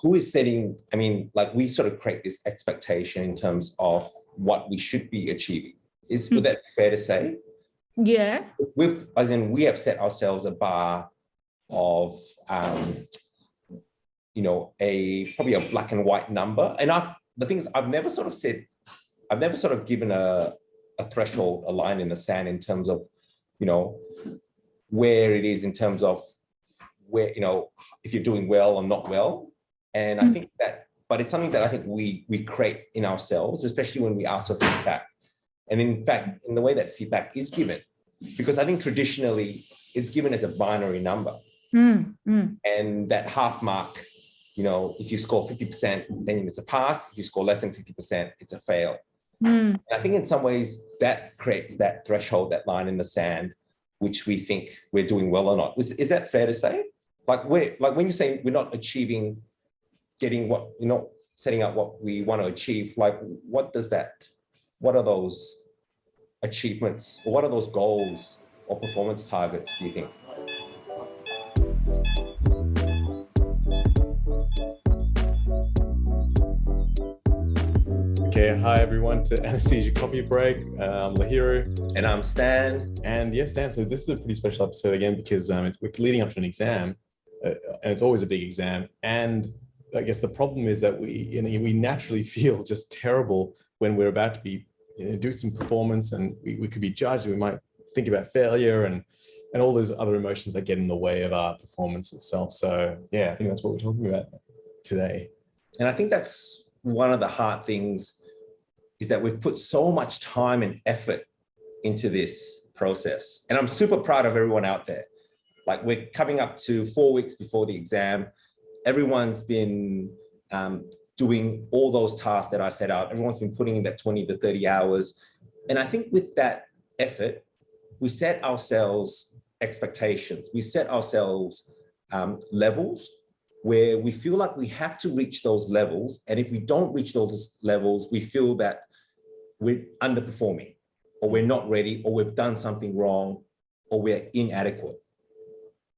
who is setting, I mean, like we sort of create this expectation in terms of what we should be achieving. Would that be fair to say? Yeah. We have set ourselves a bar of, probably a black and white number. And the thing is, I've never sort of given a threshold, a line in the sand in terms of, where it is in terms of where, if you're doing well or not well. And I think that, but it's something that I think we create in ourselves, especially when we ask for feedback. And in fact, in the way that feedback is given, because I think traditionally it's given as a binary number. And that half mark, if you score 50%, then it's a pass. If you score less than 50%, it's a fail. And I think in some ways that creates that threshold, that line in the sand, which we think we're doing well or not. Is that fair to say? Like when you say we're not achieving, getting what, setting up what we want to achieve, like what are those achievements, or what are those goals or performance targets, do you think? Okay, hi everyone to Anesthesia Coffee Break. I'm Lahiru. And I'm Stan. And yes, Stan, so this is a pretty special episode again because we're leading up to an exam, and it's always a big exam. And I guess the problem is that we naturally feel just terrible when we're about to be do some performance, and we could be judged. We might think about failure and all those other emotions that get in the way of our performance itself. So yeah, I think that's what we're talking about today. And I think that's one of the hard things, is that we've put so much time and effort into this process. And I'm super proud of everyone out there. Like, we're coming up to 4 weeks before the exam. Everyone's been doing all those tasks that I set out. Everyone's been putting in that 20 to 30 hours. And I think with that effort, we set ourselves expectations. We set ourselves levels where we feel like we have to reach those levels. And if we don't reach those levels, we feel that we're underperforming, or we're not ready, or we've done something wrong, or we're inadequate.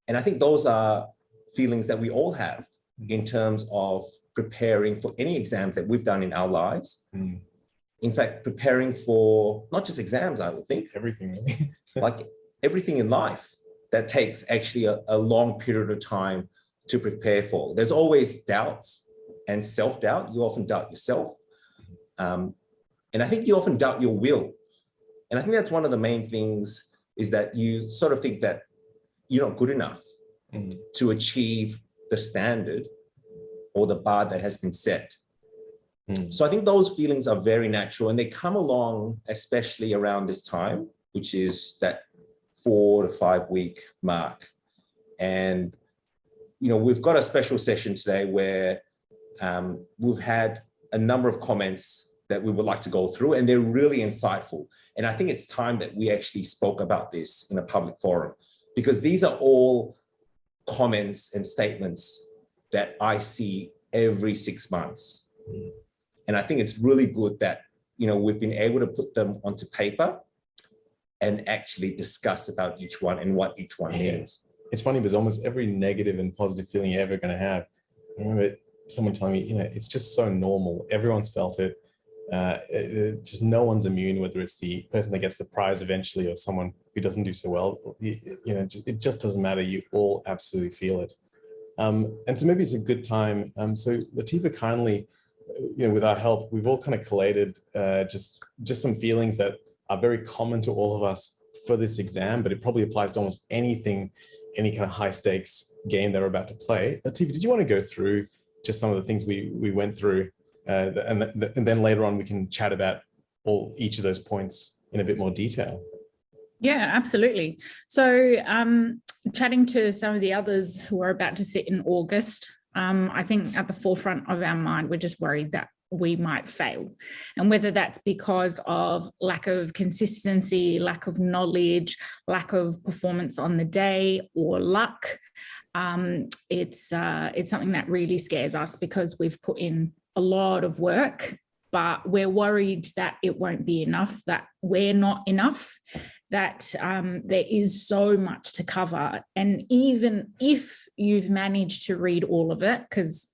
And I think those are feelings that we all have in terms of preparing for any exams that we've done in our lives. In fact, preparing for not just exams, I would think. Everything, really. Like everything in life that takes actually a long period of time to prepare for. There's always doubts and self-doubt. You often doubt yourself. And I think you often doubt your will. And I think that's one of the main things, is that you sort of think that you're not good enough to achieve the standard or the bar that has been set. So I think those feelings are very natural, and they come along, especially around this time, which is that 4 to 5 week mark. And, we've got a special session today where we've had a number of comments that we would like to go through, and they're really insightful. And I think it's time that we actually spoke about this in a public forum, because these are all comments and statements that I see every 6 months. And I think it's really good that, we've been able to put them onto paper and actually discuss about each one and what each one means. It's funny, because almost every negative and positive feeling you're ever going to have, I remember someone telling me, it's just so normal. Everyone's felt it. Just no one's immune, whether it's the person that gets the prize eventually or someone who doesn't do so well. It just doesn't matter. You all absolutely feel it. And so maybe it's a good time. So Latifa kindly, with our help, we've all kind of collated just some feelings that are very common to all of us for this exam, but it probably applies to almost anything, any kind of high stakes game that we're about to play. Latifa, did you want to go through just some of the things we went through? And then later on, we can chat about each of those points in a bit more detail. Yeah, absolutely. So chatting to some of the others who are about to sit in August, I think at the forefront of our mind, we're just worried that we might fail. And whether that's because of lack of consistency, lack of knowledge, lack of performance on the day, or luck, it's something that really scares us, because we've put in a lot of work, but we're worried that it won't be enough, that we're not enough, that there is so much to cover. And even if you've managed to read all of it, because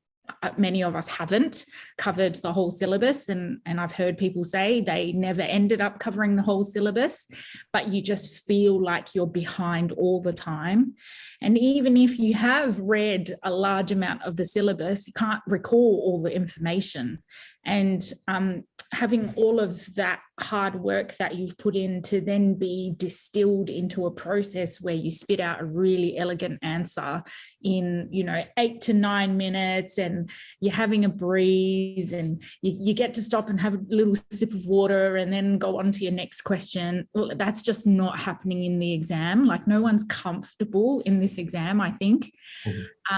many of us haven't covered the whole syllabus, and I've heard people say they never ended up covering the whole syllabus, but you just feel like you're behind all the time. And even if you have read a large amount of the syllabus, you can't recall all the information. And having all of that hard work that you've put in to then be distilled into a process where you spit out a really elegant answer in, 8 to 9 minutes, and you're having a breeze, and you get to stop and have a little sip of water and then go on to your next question. That's just not happening in the exam. Like, no one's comfortable in this exam, I think.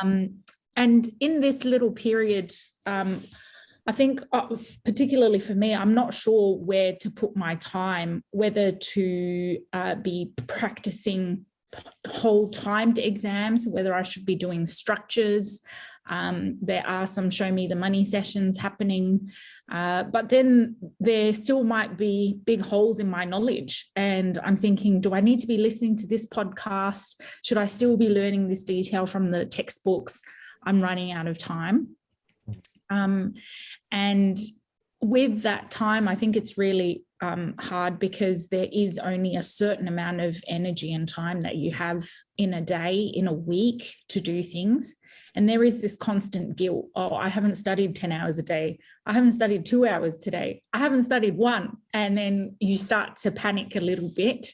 And in this little period, I think particularly for me, I'm not sure where to put my time, whether to be practicing whole timed exams, whether I should be doing structures. There are some show me the money sessions happening, but then there still might be big holes in my knowledge. And I'm thinking, do I need to be listening to this podcast? Should I still be learning this detail from the textbooks? I'm running out of time. And with that time, I think it's really hard, because there is only a certain amount of energy and time that you have in a day, in a week, to do things. And there is this constant guilt. Oh, I haven't studied 10 hours a day. I haven't studied 2 hours today. I haven't studied 1. And then you start to panic a little bit.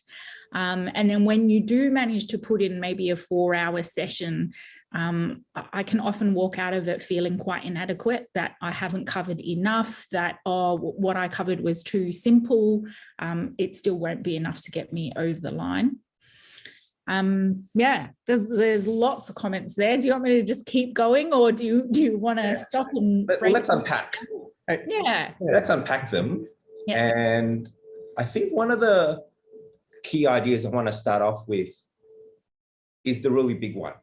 And then when you do manage to put in maybe a 4-hour session, I can often walk out of it feeling quite inadequate, that I haven't covered enough, that, what I covered was too simple. It still won't be enough to get me over the line. There's lots of comments there. Do you want me to just keep going, or do you want to stop and let's unpack? Let's unpack them. And I think one of the key ideas I want to start off with is the really big one,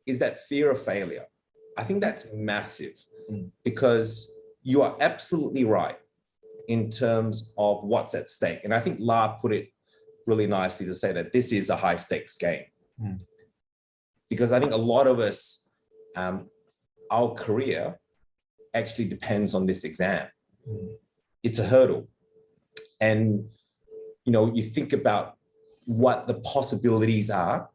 is that fear of failure. I think that's massive, because you are absolutely right in terms of what's at stake. And I think La put it really nicely to say that this is a high stakes game. Because I think a lot of us, our career actually depends on this exam. It's a hurdle. And you think about what the possibilities are,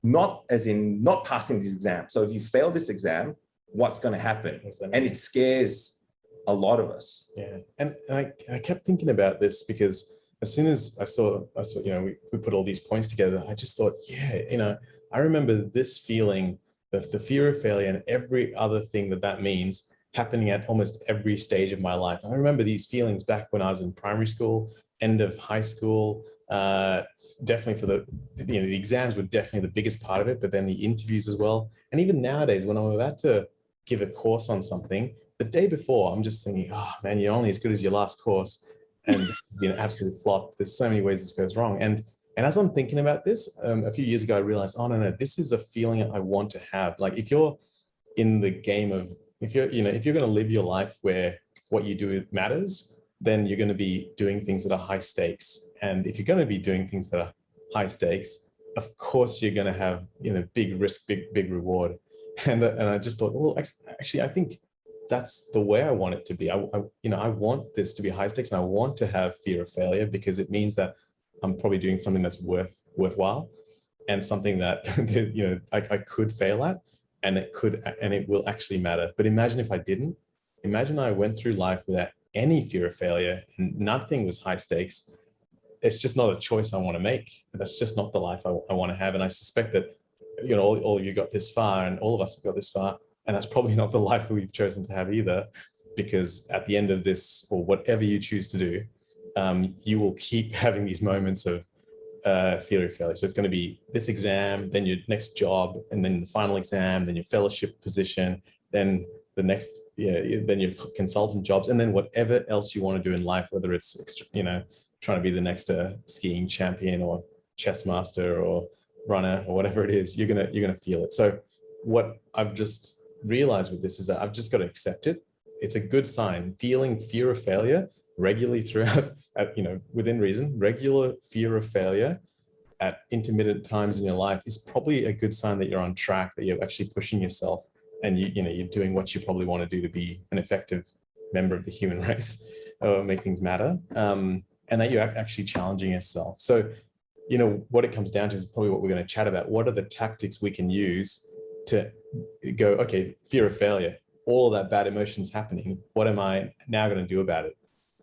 not as in not passing this exam. So if you fail this exam, what's going to happen? And it scares a lot of us. Yeah. And I kept thinking about this, because as soon as I saw, we put all these points together, I just thought, I remember this feeling, the fear of failure and every other thing that means, happening at almost every stage of my life. I remember these feelings back when I was in primary school, end of high school. Definitely for the exams were definitely the biggest part of it, but then the interviews as well. And even nowadays, when I'm about to give a course on something, the day before, I'm just thinking, oh man, you're only as good as your last course, and an absolute flop. There's so many ways this goes wrong. And as I'm thinking about this, a few years ago, I realized, oh no, this is a feeling I want to have. Like, if you're in the game of, if you're going to live your life where what you do matters, then you're going to be doing things that are high stakes. And if you're going to be doing things that are high stakes, of course you're going to have, big risk, big reward. And I just thought, well, actually, I think that's the way I want it to be. I want this to be high stakes, and I want to have fear of failure, because it means that I'm probably doing something that's worthwhile, and something that I could fail at, and it will actually matter. But imagine if I didn't. Imagine I went through life without any fear of failure and nothing was high stakes. It's just not a choice I want to make. That's just not the life I want to have. And I suspect that, all of you got this far, and all of us have got this far, and that's probably not the life we've chosen to have either, because at the end of this, or whatever you choose to do, you will keep having these moments of fear of failure. So it's going to be this exam, then your next job, and then the final exam, then your fellowship position, then the next, then your consultant jobs, and then whatever else you want to do in life, whether it's, trying to be the next skiing champion or chess master or runner or whatever it is, you're gonna feel it. So what I've just realized with this is that I've just got to accept it. It's a good sign. Feeling fear of failure regularly throughout, within reason, regular fear of failure at intermittent times in your life is probably a good sign that you're on track, that you're actually pushing yourself and you're doing what you probably want to do to be an effective member of the human race or make things matter, and that you're actually challenging yourself. So what it comes down to is probably what we're going to chat about. What are the tactics we can use to go, okay, fear of failure, all of that bad emotions happening, what am I now going to do about it?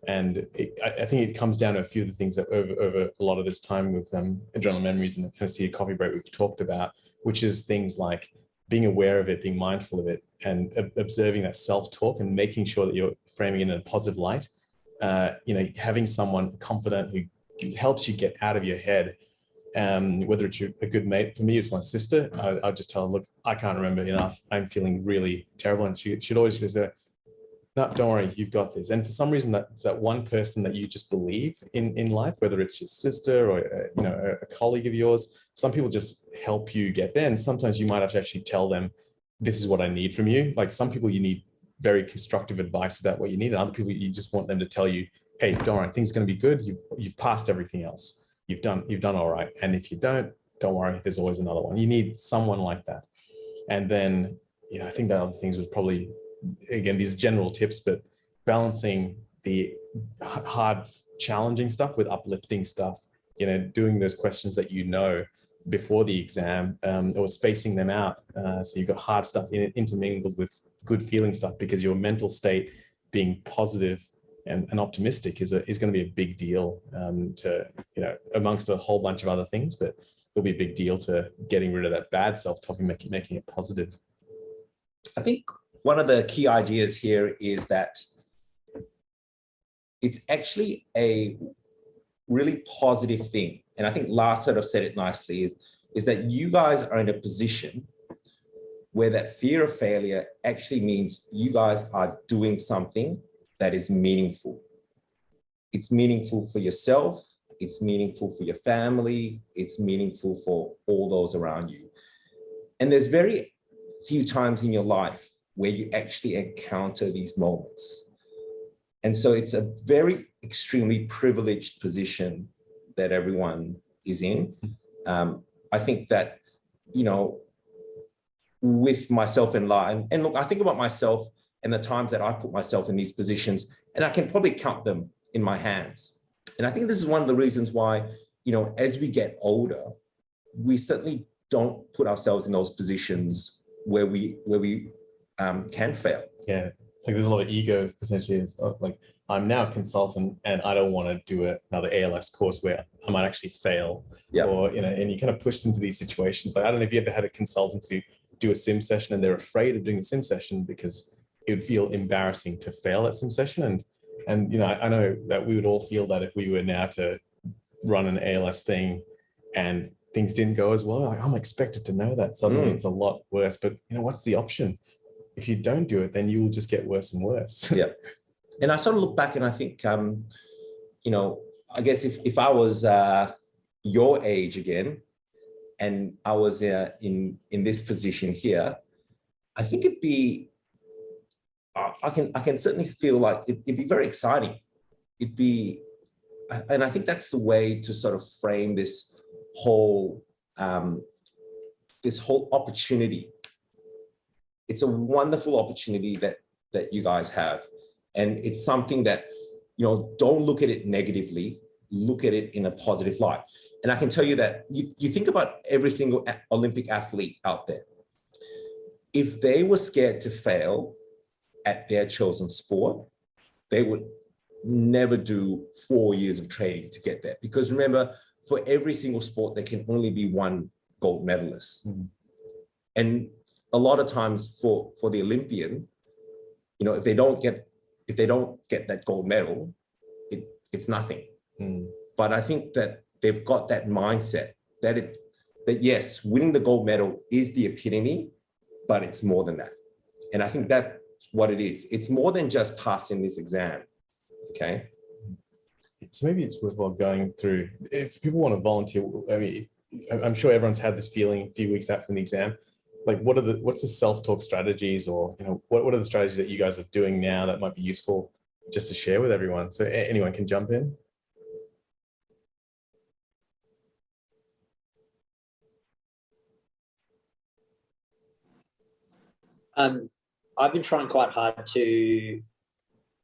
And I think it comes down to a few of the things that over a lot of this time with Adrenaline Memories and the Anesthesia Coffee Break we've talked about, which is things like being aware of it, being mindful of it, and observing that self-talk and making sure that you're framing it in a positive light. Having someone confident who helps you get out of your head, whether it's a good mate. For me, it's my sister. I'll just tell her, look, I can't remember enough. I'm feeling really terrible. And she'd always just say, no, don't worry, you've got this. And for some reason, that's that one person that you just believe in life, whether it's your sister or a colleague of yours. Some people just help you get there. And sometimes you might have to actually tell them, this is what I need from you. Like some people, you need very constructive advice about what you need. And other people, you just want them to tell you, hey, don't worry, things are going to be good. You've passed everything else. You've done all right. And if you don't worry, there's always another one. You need someone like that. And then, I think that other things was probably, again, these general tips, but balancing the hard, challenging stuff with uplifting stuff, doing those questions that before the exam, or spacing them out. So you've got hard stuff intermingled with good feeling stuff, because your mental state being positive and optimistic is going to be a big deal to, amongst a whole bunch of other things, but it'll be a big deal to getting rid of that bad self-talk and making it positive. I think one of the key ideas here is that it's actually a really positive thing. And I think Lars sort of said it nicely, is that you guys are in a position where that fear of failure actually means you guys are doing something that is meaningful. It's meaningful for yourself, it's meaningful for your family, it's meaningful for all those around you. And there's very few times in your life where you actually encounter these moments. And so it's a very extremely privileged position that everyone is in. I think that, with myself in line, and look, I think about myself and the times that I put myself in these positions, and I can probably count them in my hands. And I think this is one of the reasons why, as we get older, we certainly don't put ourselves in those positions where we can fail. Yeah, like there's a lot of ego potentially. It's like, I'm now a consultant and I don't want to do another ALS course where I might actually fail. Yeah. Or, and you kind of pushed into these situations. Like, I don't know if you ever had a consultant who do a sim session and they're afraid of doing the sim session because it would feel embarrassing to fail at sim session. And I know that we would all feel that if we were now to run an ALS thing and things didn't go as well, like, I'm expected to know that. Suddenly it's a lot worse. But what's the option? If you don't do it, then you will just get worse and worse. Yeah. And I sort of look back and I think, I guess if I was your age again, and I was in this position here, I think it'd be, I can certainly feel like it'd be very exciting. It'd be, and I think that's the way to sort of frame this whole opportunity. It's a wonderful opportunity that you guys have. And it's something that, don't look at it negatively, look at it in a positive light. And I can tell you that you think about every single Olympic athlete out there. If they were scared to fail at their chosen sport, they would never do 4 years of training to get there. Because remember, for every single sport, there can only be one gold medalist. Mm-hmm. And a lot of times for the Olympian, if they don't get that gold medal, it's nothing. Mm. But I think that they've got that mindset that yes, winning the gold medal is the epitome, but it's more than that. And I think that's what it is. It's more than just passing this exam. Okay. So maybe it's worthwhile going through, if people want to volunteer, I mean, I'm sure everyone's had this feeling a few weeks out from the exam. Like, what's the self-talk strategies, or what are the strategies that you guys are doing now that might be useful just to share with everyone? So anyone can jump in. I've been trying quite hard to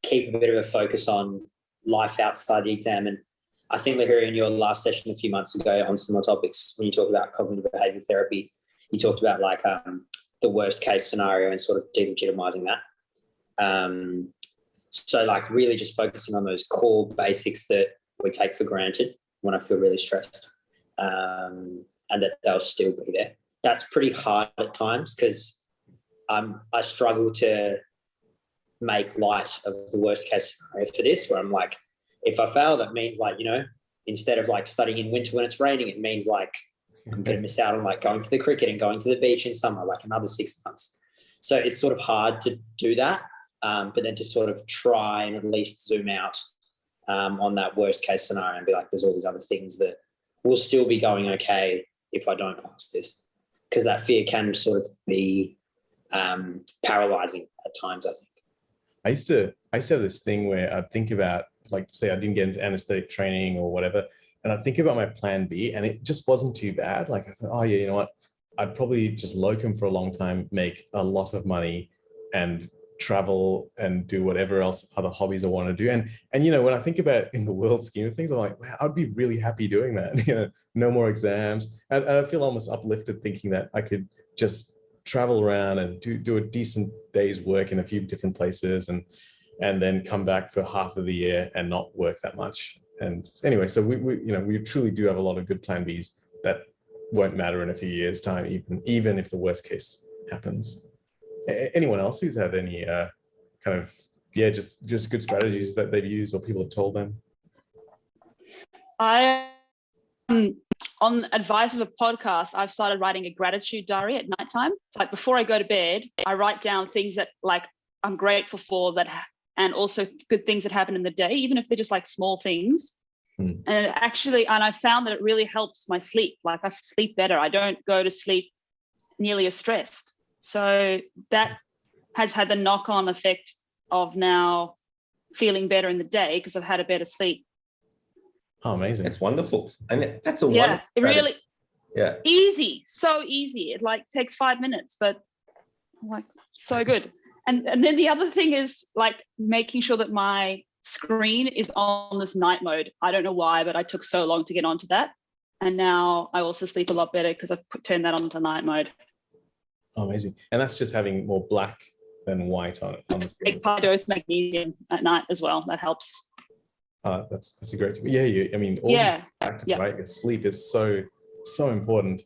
keep a bit of a focus on life outside the exam. And I think, Lahiri, in your last session a few months ago on similar topics, when you talked about cognitive behavior therapy, you talked about like the worst case scenario and sort of delegitimizing that. So like really just focusing on those core basics that we take for granted when I feel really stressed, and that they'll still be there. That's pretty hard at times because I struggle to make light of the worst case scenario for this, where I'm like, if I fail, that means like, you know, instead of like studying in winter when it's raining, it means like I'm going to miss out on like going to the cricket and going to the beach in summer, like another 6 months. So it's sort of hard to do that, but then to sort of try and at least zoom out on that worst case scenario and be like, there's all these other things that will still be going okay if I don't pass this, because that fear can sort of be paralyzing at times, I think. I used to have this thing where I'd think about, like, say I didn't get into anesthetic training or whatever, and I'd think about my plan B, and it just wasn't too bad. Like I thought, oh yeah, you know what? I'd probably just locum for a long time, make a lot of money, and travel and do whatever else other hobbies I want to do. And you know, when I think about in the world scheme of things, I'm like, wow, I'd be really happy doing that. You know, no more exams. And I feel almost uplifted thinking that I could just travel around and do a decent day's work in a few different places, and then come back for half of the year and not work that much. And anyway, so we truly do have a lot of good plan Bs that won't matter in a few years' time, even if the worst case happens. Anyone else who's had any kind of, just good strategies that they've used or people have told them? I on advice of a podcast, I've started writing a gratitude diary at nighttime. It's like before I go to bed, I write down things that like I'm grateful for, and also good things that happen in the day, even if they're just like small things. And I found that it really helps my sleep. Like I sleep better. I don't go to sleep nearly as stressed. So that has had the knock-on effect of now feeling better in the day because I've had a better sleep. Oh, amazing. It's wonderful. And that's a it really easy. So easy. It like takes 5 minutes, but like so good. And then the other thing is like making sure that my screen is on this night mode. I don't know why, but I took so long to get onto that. And now I also sleep a lot better because I've turned that on to night mode. Oh, amazing. And that's just having more black than white on the screen. Take high dose magnesium at night as well. That helps. That's a great tip. Yeah, I mean, right? Your sleep is so important.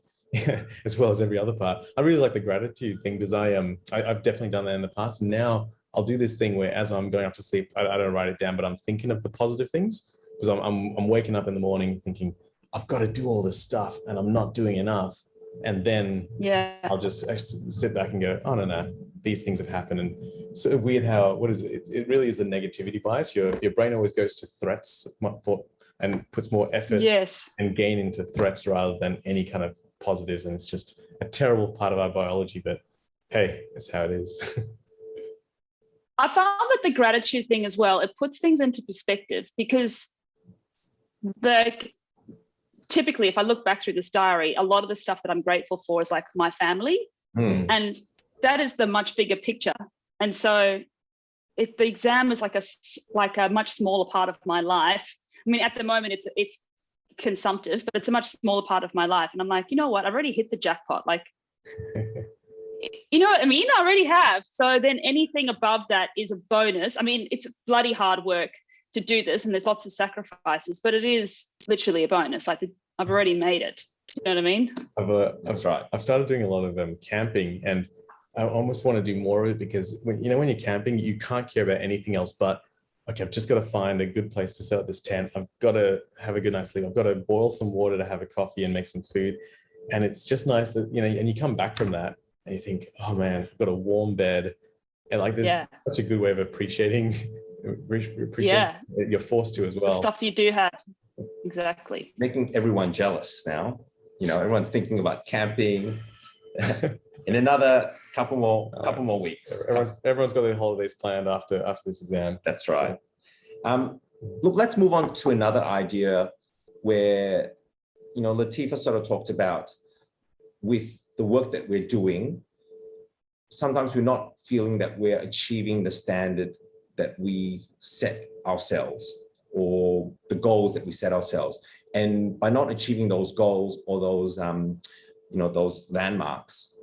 As well as every other part. I really like the gratitude thing because I've definitely done that in the past. And now I'll do this thing where as I'm going off to sleep, I don't write it down, but I'm thinking of the positive things because I'm waking up in the morning thinking I've got to do all this stuff and I'm not doing enough. And then I sit back and go, oh no, these things have happened. And so weird how it really is a negativity bias. Your brain always goes to threats and puts more effort and gain into threats rather than any kind of positives. And it's just a terrible part of our biology, but hey, it's how it is. I found that the gratitude thing as well, it puts things into perspective because typically if I look back through this diary, a lot of the stuff that I'm grateful for is like my family. And that is the much bigger picture. And so if the exam is like a much smaller part of my life, I mean, at the moment it's consumptive, but it's a much smaller part of my life. And I'm like, you know what? I've already hit the jackpot. Like, you know what I mean? I already have. So then anything above that is a bonus. I mean, it's bloody hard work to do this and there's lots of sacrifices, but it is literally a bonus. Like I've already made it. You know what I mean? That's right. I've started doing a lot of camping, and I almost want to do more of it because when you're camping, you can't care about anything else but, okay, I've just got to find a good place to set up this tent. I've got to have a good night's sleep. I've got to boil some water to have a coffee and make some food. And it's just nice that, and you come back from that and you think, oh man, I've got a warm bed. And like, there's such a good way of appreciating you're forced to as well. The stuff you do have. Exactly. Making everyone jealous now. Everyone's thinking about camping in another couple more weeks. Everyone's got their holidays planned after this exam. That's right. Look, let's move on to another idea where, Latifa sort of talked about with the work that we're doing, sometimes we're not feeling that we're achieving the standard that we set ourselves or the goals that we set ourselves. And by not achieving those goals or those, those landmarks,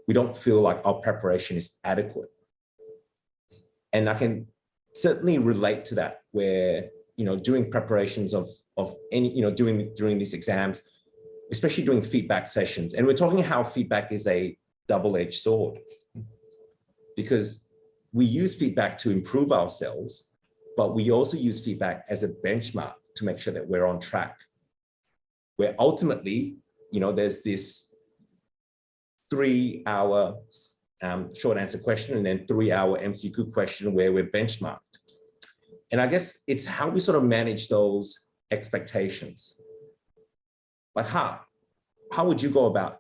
we don't feel like our preparation is adequate. And I can certainly relate to that, where, doing preparations of any, during these exams, especially during feedback sessions. And we're talking how feedback is a double-edged sword, because we use feedback to improve ourselves, but we also use feedback as a benchmark to make sure that we're on track. Where ultimately, there's this 3-hour short answer question and then 3-hour MCQ question where we're benchmarked. And I guess it's how we sort of manage those expectations. Like how would you go about,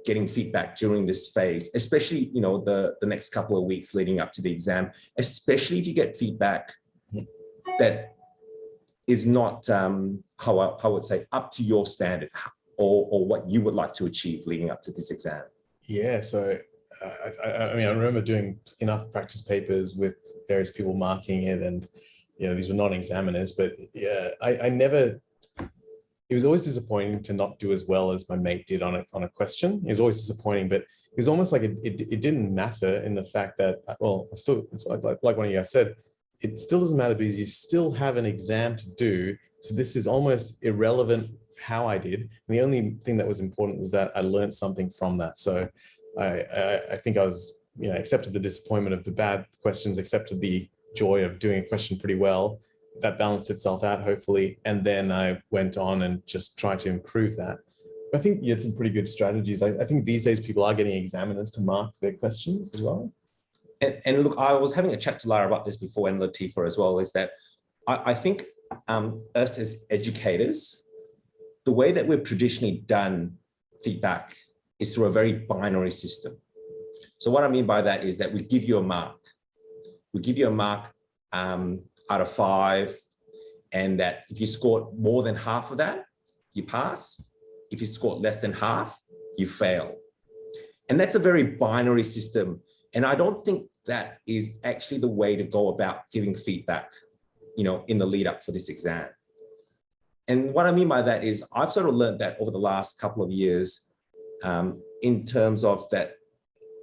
getting feedback during this phase, especially, the next couple of weeks leading up to the exam, especially if you get feedback that is not, how I would say, up to your standard or what you would like to achieve leading up to this exam? Yeah, so I remember doing enough practice papers with various people marking it, and these were non-examiners, but yeah, I never. It was always disappointing to not do as well as my mate did on a question. It was always disappointing, but it was almost like it didn't matter in the fact that, well, it's like one of you guys said, it still doesn't matter because you still have an exam to do. So this is almost irrelevant how I did. And the only thing that was important was that I learned something from that. So I think I was, accepted the disappointment of the bad questions, accepted the joy of doing a question pretty well. That balanced itself out, hopefully. And then I went on and just tried to improve that. I think you had some pretty good strategies. I think these days people are getting examiners to mark their questions as well. And look, I was having a chat to Lara about this before, and Latifa as well, is that I think us as educators, the way that we've traditionally done feedback is through a very binary system. So what I mean by that is that we give you a mark. We give you a mark out of 5, and that if you scored more than half of that, you pass. If you scored less than half, you fail. And that's a very binary system. And I don't think that is actually the way to go about giving feedback, in the lead up for this exam. And what I mean by that is I've sort of learned that over the last couple of years, in terms of that,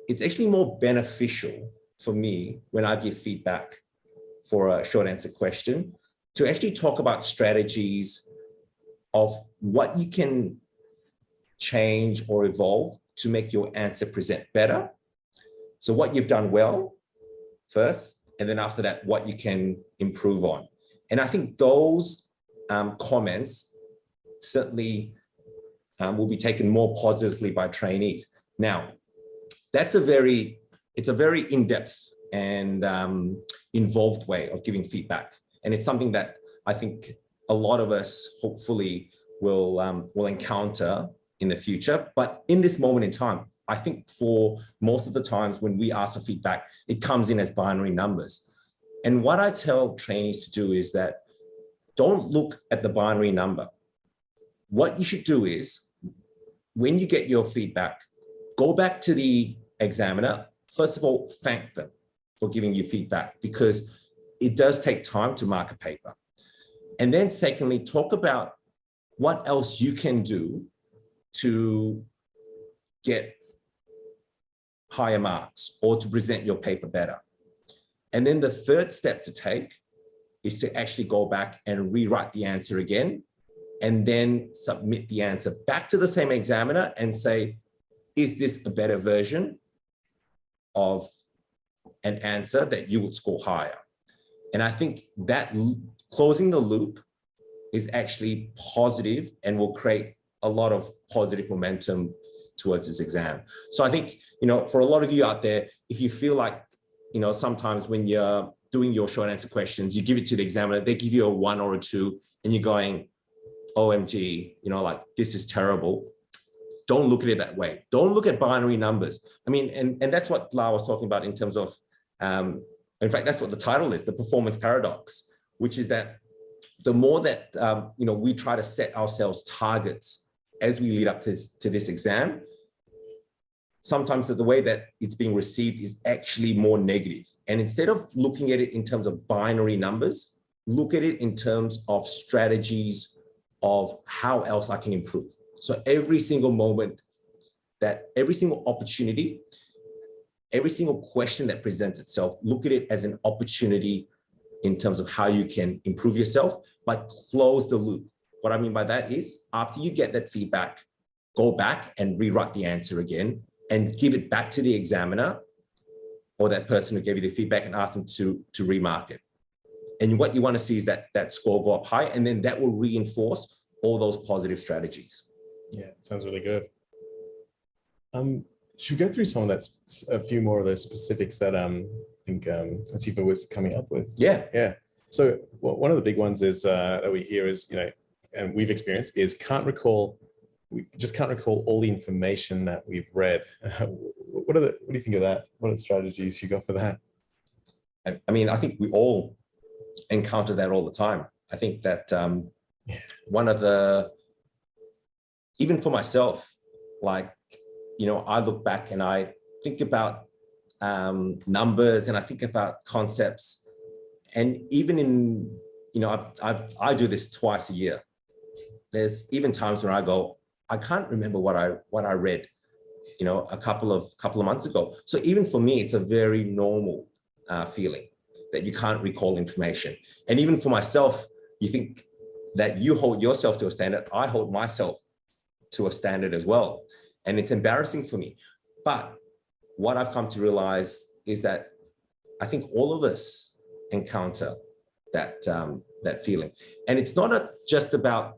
it's actually more beneficial for me when I give feedback for a short answer question to actually talk about strategies of what you can change or evolve to make your answer present better. So what you've done well first, and then after that, what you can improve on. And I think those comments certainly will be taken more positively by trainees. Now, it's a very in-depth and involved way of giving feedback. And it's something that I think a lot of us hopefully will encounter in the future. But in this moment in time, I think for most of the times when we ask for feedback, it comes in as binary numbers. And what I tell trainees to do is that don't look at the binary number. What you should do is, when you get your feedback, go back to the examiner. First of all, thank them for giving you feedback, because it does take time to mark a paper. And then secondly, talk about what else you can do to get higher marks or to present your paper better. And then the third step to take is to actually go back and rewrite the answer again, and then submit the answer back to the same examiner and say, is this a better version of an answer that you would score higher? And I think that closing the loop is actually positive and will create a lot of positive momentum towards this exam. So I think, for a lot of you out there, if you feel like, sometimes when you're doing your short answer questions, you give it to the examiner, they give you a 1 or a 2, and you're going, OMG, like, this is terrible. Don't look at it that way. Don't look at binary numbers. I mean, and that's what Lara was talking about in terms of, in fact, that's what the title is, the performance paradox, which is that the more that, we try to set ourselves targets as we lead up to this exam, sometimes the way that it's being received is actually more negative. And instead of looking at it in terms of binary numbers, look at it in terms of strategies of how else I can improve. So every single moment, every single opportunity, every single question that presents itself, look at it as an opportunity in terms of how you can improve yourself, but close the loop. What I mean by that is, after you get that feedback, go back and rewrite the answer again and give it back to the examiner or that person who gave you the feedback and ask them to remark it. And what you want to see is that score go up high, and then that will reinforce all those positive strategies. Yeah, sounds really good. Should we go through some of that, a few more of those specifics that I think Atifa was coming up with? Yeah. So one of the big ones is that we hear is, and we've experienced, is we just can't recall all the information that we've read. What do you think of that? What are the strategies you got for that? I mean, I think we all encounter that all the time. I think that one of the, even for myself, like, I look back and I think about numbers and I think about concepts. And even in, I do this twice a year. There's even times when I go, I can't remember what I read, a couple of months ago. So even for me, it's a very normal feeling that you can't recall information. And even for myself, you think that you hold yourself to a standard. I hold myself to a standard as well. And it's embarrassing for me. But what I've come to realize is that I think all of us encounter that feeling. And it's not just about,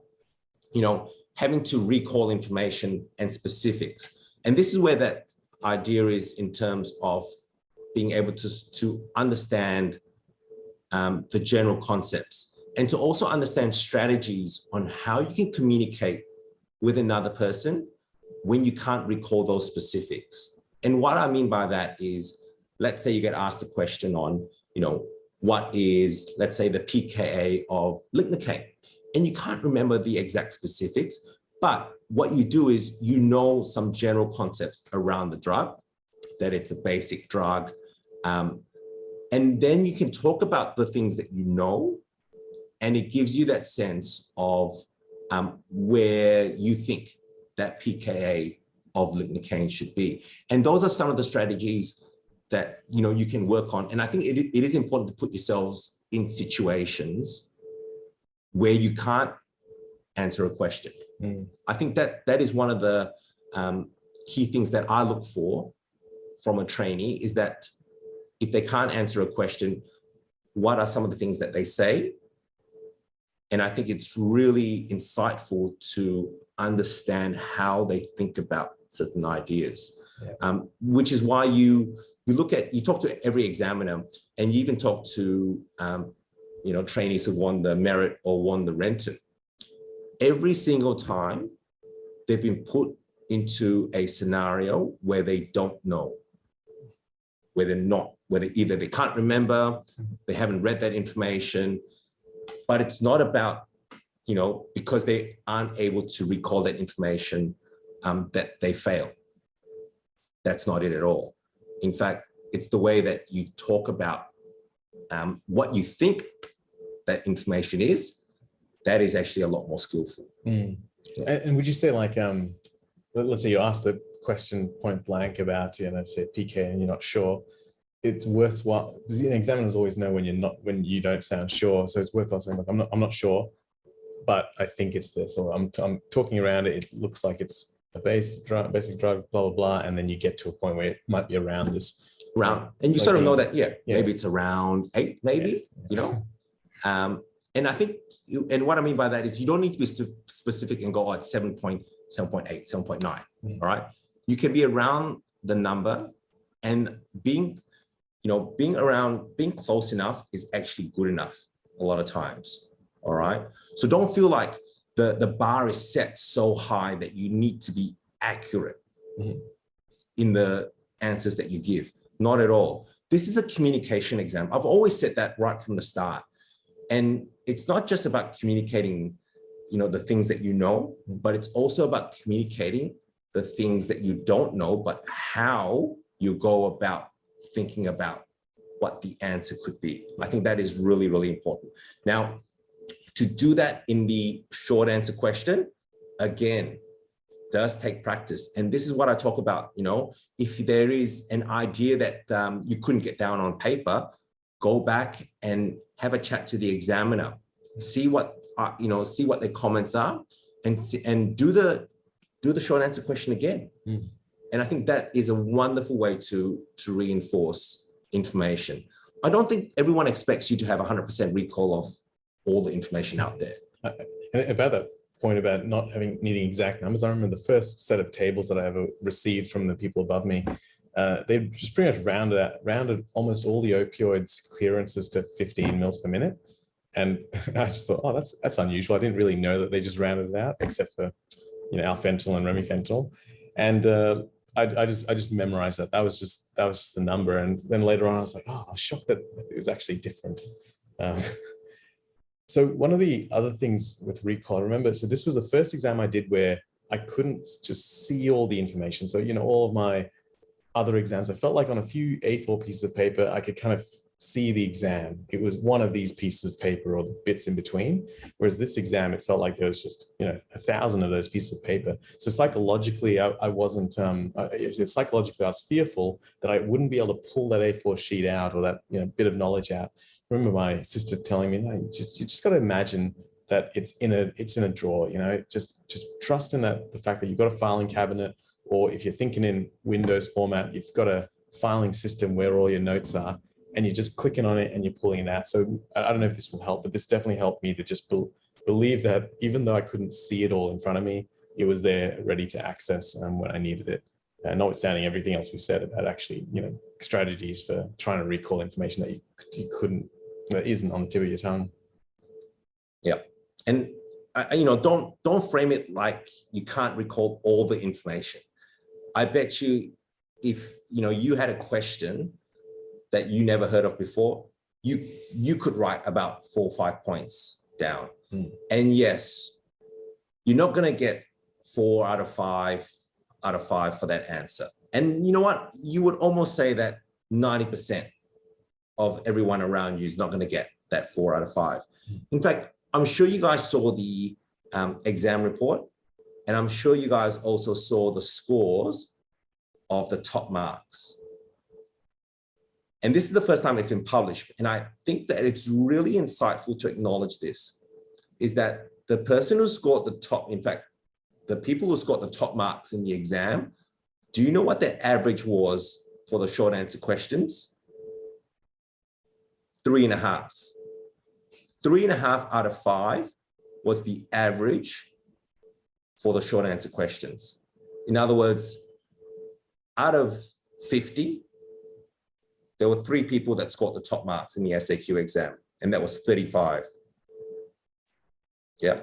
having to recall information and specifics. And this is where that idea is in terms of being able to understand the general concepts and to also understand strategies on how you can communicate with another person when you can't recall those specifics. And what I mean by that is, let's say you get asked a question on, what is, let's say, the pKa of lignocaine, and you can't remember the exact specifics, but what you do is some general concepts around the drug, that it's a basic drug, and then you can talk about the things that you know, and it gives you that sense of where you think that pKa of lignocaine should be. And those are some of the strategies that you can work on. And I think it is important to put yourselves in situations where you can't answer a question. I think that is one of the key things that I look for from a trainee, is that if they can't answer a question, what are some of the things that they say? And I think it's really insightful to understand how they think about certain ideas, which is why you talk to every examiner, and you even talk to trainees who won the merit or won the Renton. Every single time they've been put into a scenario where they don't know, whether either they can't remember, they haven't read that information, but it's not about, because they aren't able to recall that information, that they fail. That's not it at all. In fact, it's the way that you talk about what you think that information is, that is actually a lot more skillful. And would you say, like, let's say you asked a question point blank about, say PK, and you're not sure, it's worthwhile, because examiners always know when you don't sound sure. So it's worthwhile saying, look, I'm not sure, but I think it's this, or I'm talking around it. It looks like it's a basic drug, blah, blah, blah. And then you get to a point where it might be around this. And you sort of know that, maybe it's around 8, maybe, and I think, and what I mean by that is you don't need to be specific and go, it's 7.8, 7.9, all right? You can be around the number, and being close enough is actually good enough a lot of times, all right? So don't feel like the bar is set so high that you need to be accurate in the answers that you give. Not at all. This is a communication exam. I've always said that right from the start. And it's not just about communicating, the things that you know, but it's also about communicating the things that you don't know, but how you go about thinking about what the answer could be. I think that is really, really important. Now, to do that in the short answer question, again, does take practice. And this is what I talk about, you know, if there is an idea that you couldn't get down on paper, go back and have a chat to the examiner, see what, see what their comments are, and do the short answer question again. And I think that is a wonderful way to reinforce information. I don't think everyone expects you to have 100% recall of all the information out there. About that point about not needing exact numbers, I remember the first set of tables that I ever received from the people above me, they just pretty much rounded almost all the opioids clearances to 15 mils per minute. And I just thought, oh, that's unusual. I didn't really know that they just rounded it out, except for, you know, alfentanil and remifentanil. And I just memorized that. That was just the number. And then later on, I was like, oh, I was shocked that it was actually different. So one of the other things with recall, I remember, so this was the first exam I did where I couldn't just see all the information. So, you know, all of my other exams, I felt like on a few A4 pieces of paper, I could kind of see the exam. It was one of these pieces of paper or the bits in between. Whereas this exam, it felt like there was just, you know, 1,000 of those pieces of paper. So psychologically, I wasn't, psychologically, I was fearful that I wouldn't be able to pull that A4 sheet out or that, you know, bit of knowledge out. I remember my sister telling me, no, you just got to imagine that it's in a drawer, you know, just trust in that, the fact that you've got a filing cabinet, or if you're thinking in Windows format, you've got a filing system where all your notes are, and you're just clicking on it and you're pulling it out. So I don't know if this will help, but this definitely helped me to just believe that even though I couldn't see it all in front of me, it was there ready to access when I needed it. Notwithstanding everything else we said about actually, you know, strategies for trying to recall information that you couldn't, that isn't on the tip of your tongue. Yeah. And, you know, don't frame it like you can't recall all the information. I bet you if, you know, you had a question that you never heard of before, you could write about 4 or 5 points down. And yes, you're not going to get 4 out of 5 for that answer. And you know what? You would almost say that 90% of everyone around you is not going to get that 4 out of 5. In fact, I'm sure you guys saw the exam report, and I'm sure you guys also saw the scores of the top marks. And this is the first time it's been published. And I think that it's really insightful to acknowledge this, is that the person who scored the top, in fact, the people who scored the top marks in the exam, do you know what their average was for the short answer questions? 3.5. 3.5 out of 5 was the average for the short answer questions. In other words, out of 50, there were 3 people that scored the top marks in the SAQ exam, and that was 35. Yeah.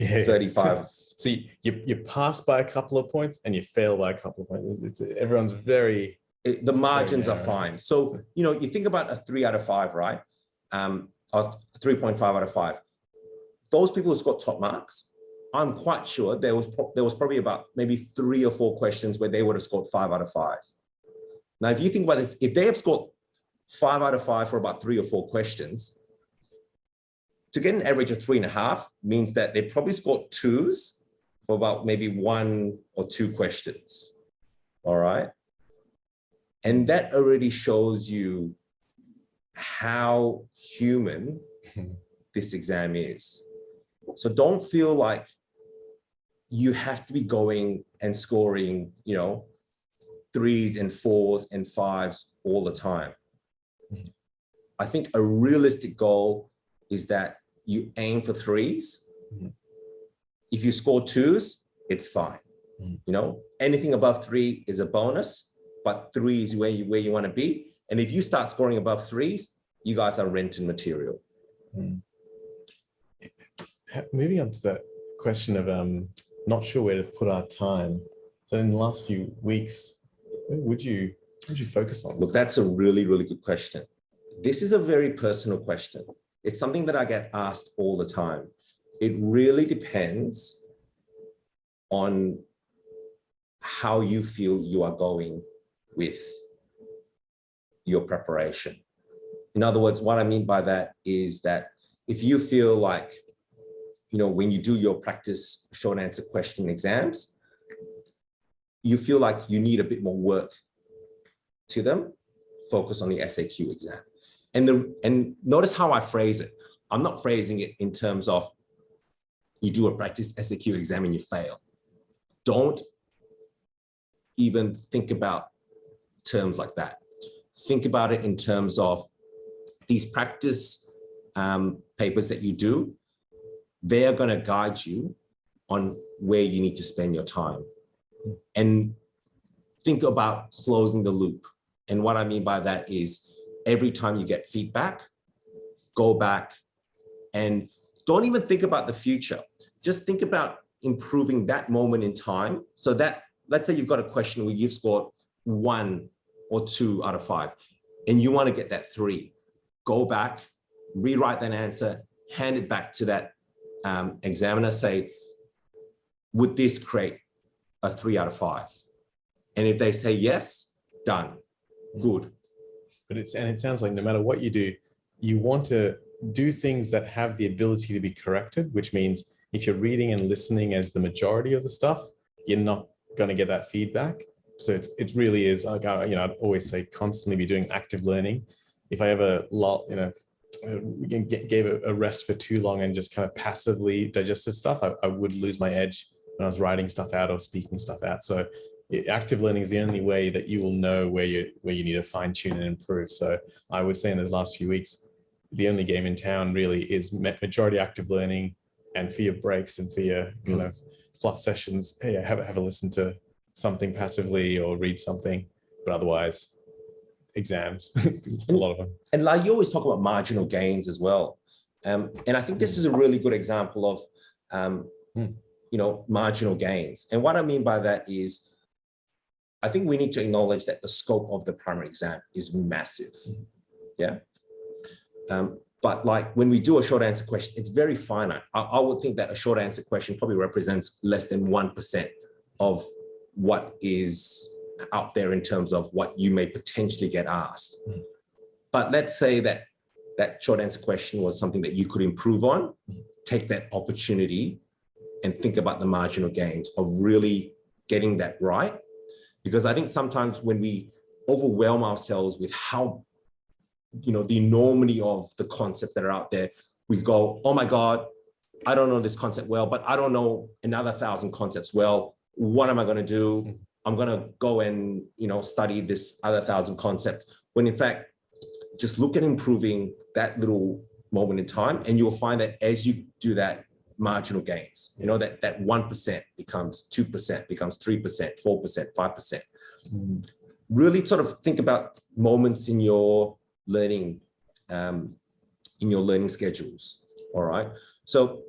35. So you pass by a couple of points and you fail by a couple of points. Everyone's very... the margins are fine. So, you know, you think about a 3 out of 5, right? Or 3.5 out of 5. Those people who scored top marks, I'm quite sure there was probably about maybe 3 or 4 questions where they would have scored 5 out of 5. Now, if you think about this, if they have scored 5 out of 5 for about 3 or 4 questions, to get an average of 3.5 means that they probably scored 2s for about maybe 1 or 2 questions. All right. And that already shows you how human this exam is. So don't feel like you have to be going and scoring, you know, 3s and 4s and 5s all the time. I think a realistic goal is that you aim for 3s. If you score 2s, it's fine. You know, anything above 3 is a bonus, but 3 is where you want to be. And if you start scoring above 3s, you guys are renting material. Moving on to that question of not sure where to put our time. So in the last few weeks, what would you focus on? Look, that's a really, really good question. This is a very personal question. It's something that I get asked all the time. It really depends on how you feel you are going with your preparation. In other words, what I mean by that is that if you feel like, when you do your practice short answer question exams, you feel like you need a bit more work to them, focus on the SAQ exam. And notice how I phrase it. I'm not phrasing it in terms of you do a practice SAQ exam and you fail. Don't even think about terms like that. Think about it in terms of these practice papers that you do. They are going to guide you on where you need to spend your time. And think about closing the loop. And what I mean by that is every time you get feedback, go back and don't even think about the future. Just think about improving that moment in time. So that, let's say you've got a question where you've scored 1 or 2 out of 5, and you want to get that 3. Go back, rewrite that answer, hand it back to that examiner, say, would this create a 3 out of 5? And if they say yes, done, good. But it sounds like no matter what you do, you want to do things that have the ability to be corrected, which means if you're reading and listening as the majority of the stuff, you're not going to get that feedback. So it really is, like, I'd always say constantly be doing active learning. If I ever gave a rest for too long and just kind of passively digested stuff, I would lose my edge when I was writing stuff out or speaking stuff out. So active learning is the only way that you will know where you need to fine tune and improve. So I would say in those last few weeks, the only game in town really is majority active learning, and for your breaks and for your kind of fluff sessions, have a listen to something passively or read something, but otherwise exams, a lot of them. And like you always talk about marginal gains as well. And I think this is a really good example of, marginal gains. And what I mean by that is, I think we need to acknowledge that the scope of the primary exam is massive. Yeah. But like when we do a short answer question, it's very finite. I would think that a short answer question probably represents less than 1% of what is out there in terms of what you may potentially get asked. But let's say that that short answer question was something that you could improve on, take that opportunity and think about the marginal gains of really getting that right. Because I think sometimes when we overwhelm ourselves with how, the enormity of the concepts that are out there, we go, oh my God, I don't know this concept well, but I don't know another 1,000 concepts well. What am I going to do? I'm going to go and, study this other 1,000 concepts. When in fact, just look at improving that little moment in time, and you'll find that as you do that, marginal gains, that 1% becomes 2%, becomes 3%, 4%, 5%. Really sort of think about moments in your learning, schedules. All right. So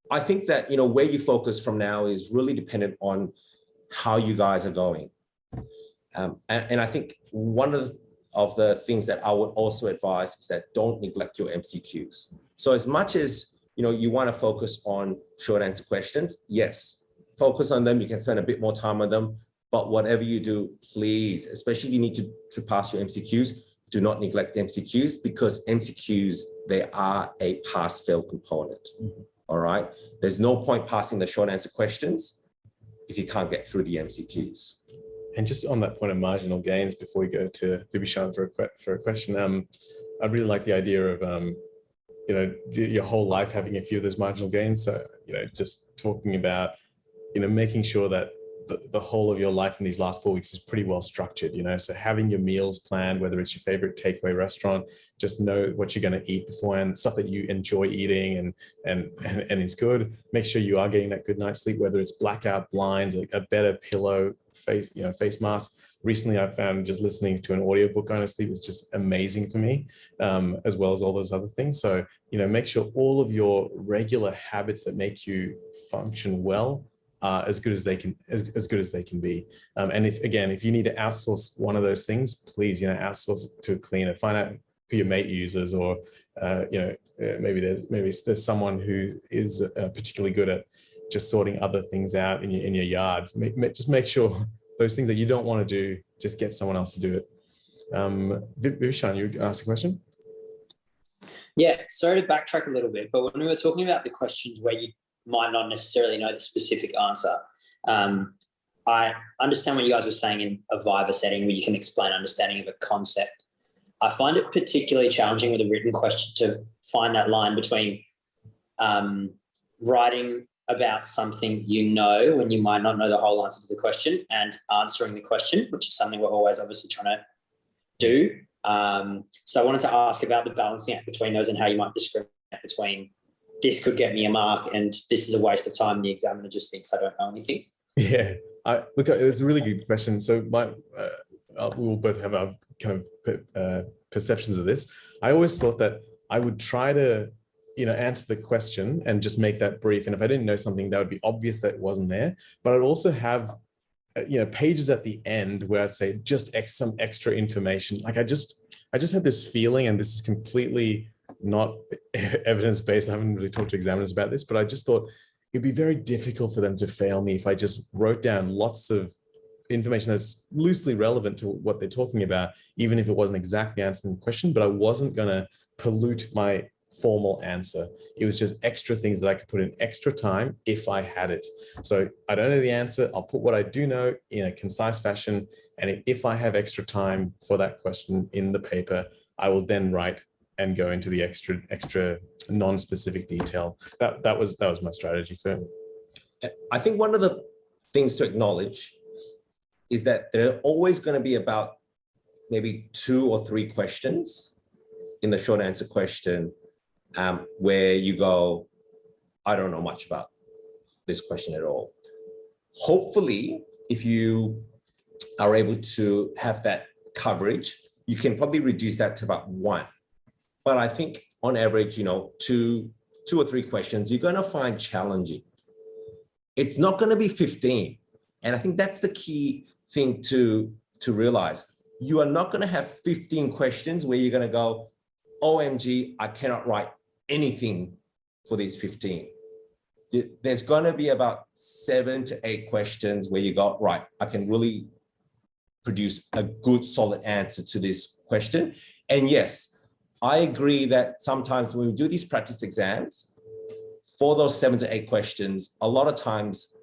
I think that, where you focus from now is really dependent on how you guys are going. And I think one of the things that I would also advise is that don't neglect your MCQs. So as much as, you want to focus on short answer questions, yes, focus on them. You can spend a bit more time on them, but whatever you do, please, especially if you need to pass your MCQs, do not neglect MCQs, because MCQs, they are a pass-fail component. All right. There's no point passing the short answer questions if you can't get through the MCQs. And just on that point of marginal gains, before we go to Bibishan for a question, I really like the idea of, your whole life having a few of those marginal gains. So, just talking about, making sure that the whole of your life in these last 4 weeks is pretty well structured, so having your meals planned, whether it's your favorite takeaway restaurant, just know what you're going to eat beforehand, stuff that you enjoy eating and it's good. Make sure you are getting that good night's sleep, whether it's blackout blinds, a better pillow, face mask. Recently, I found just listening to an audiobook going to sleep is just amazing for me, as well as all those other things. So, make sure all of your regular habits that make you function well are as good as they can be. And if you need to outsource one of those things, please, outsource it to a cleaner. Find out who your mate uses, or maybe there's someone who is particularly good at just sorting other things out in your yard. Just make sure those things that you don't want to do, just get someone else to do it. Vishan, you asked a question? Yeah, sorry to backtrack a little bit, but when we were talking about the questions where you might not necessarily know the specific answer, I understand what you guys were saying in a Viva setting where you can explain understanding of a concept. I find it particularly challenging with a written question to find that line between writing about something you know when you might not know the whole answer to the question and answering the question, which is something we're always obviously trying to do. So I wanted to ask about the balancing act between those and how you might discriminate between this could get me a mark and this is a waste of time. The examiner just thinks I don't know anything. Yeah, look, it's a really good question. So we will both have our kind of perceptions of this. I always thought that I would try to, answer the question and just make that brief. And if I didn't know something, that would be obvious that it wasn't there. But I'd also have, pages at the end where I'd say just some extra information. Like I just had this feeling, and this is completely not evidence-based. I haven't really talked to examiners about this, but I just thought it'd be very difficult for them to fail me if I just wrote down lots of information that's loosely relevant to what they're talking about, even if it wasn't exactly answering the question, but I wasn't going to pollute my formal answer. It was just extra things that I could put in extra time if I had it. So I don't know the answer. I'll put what I do know in a concise fashion. And if I have extra time for that question in the paper, I will then write and go into the extra non-specific detail. That was my strategy for it. I think one of the things to acknowledge is that there are always going to be about maybe 2 or 3 questions in the short answer question where you go, I don't know much about this question at all. Hopefully, if you are able to have that coverage, you can probably reduce that to about 1. But I think on average, 2 or 3 questions, you're going to find challenging. It's not going to be 15. And I think that's the key thing to realize. You are not going to have 15 questions where you're going to go, OMG, I cannot write anything for these 15. There's going to be about 7 to 8 questions where you go, right, I can really produce a good, solid answer to this question. And yes, I agree that sometimes when we do these practice exams, for those 7 to 8 questions, a lot of times,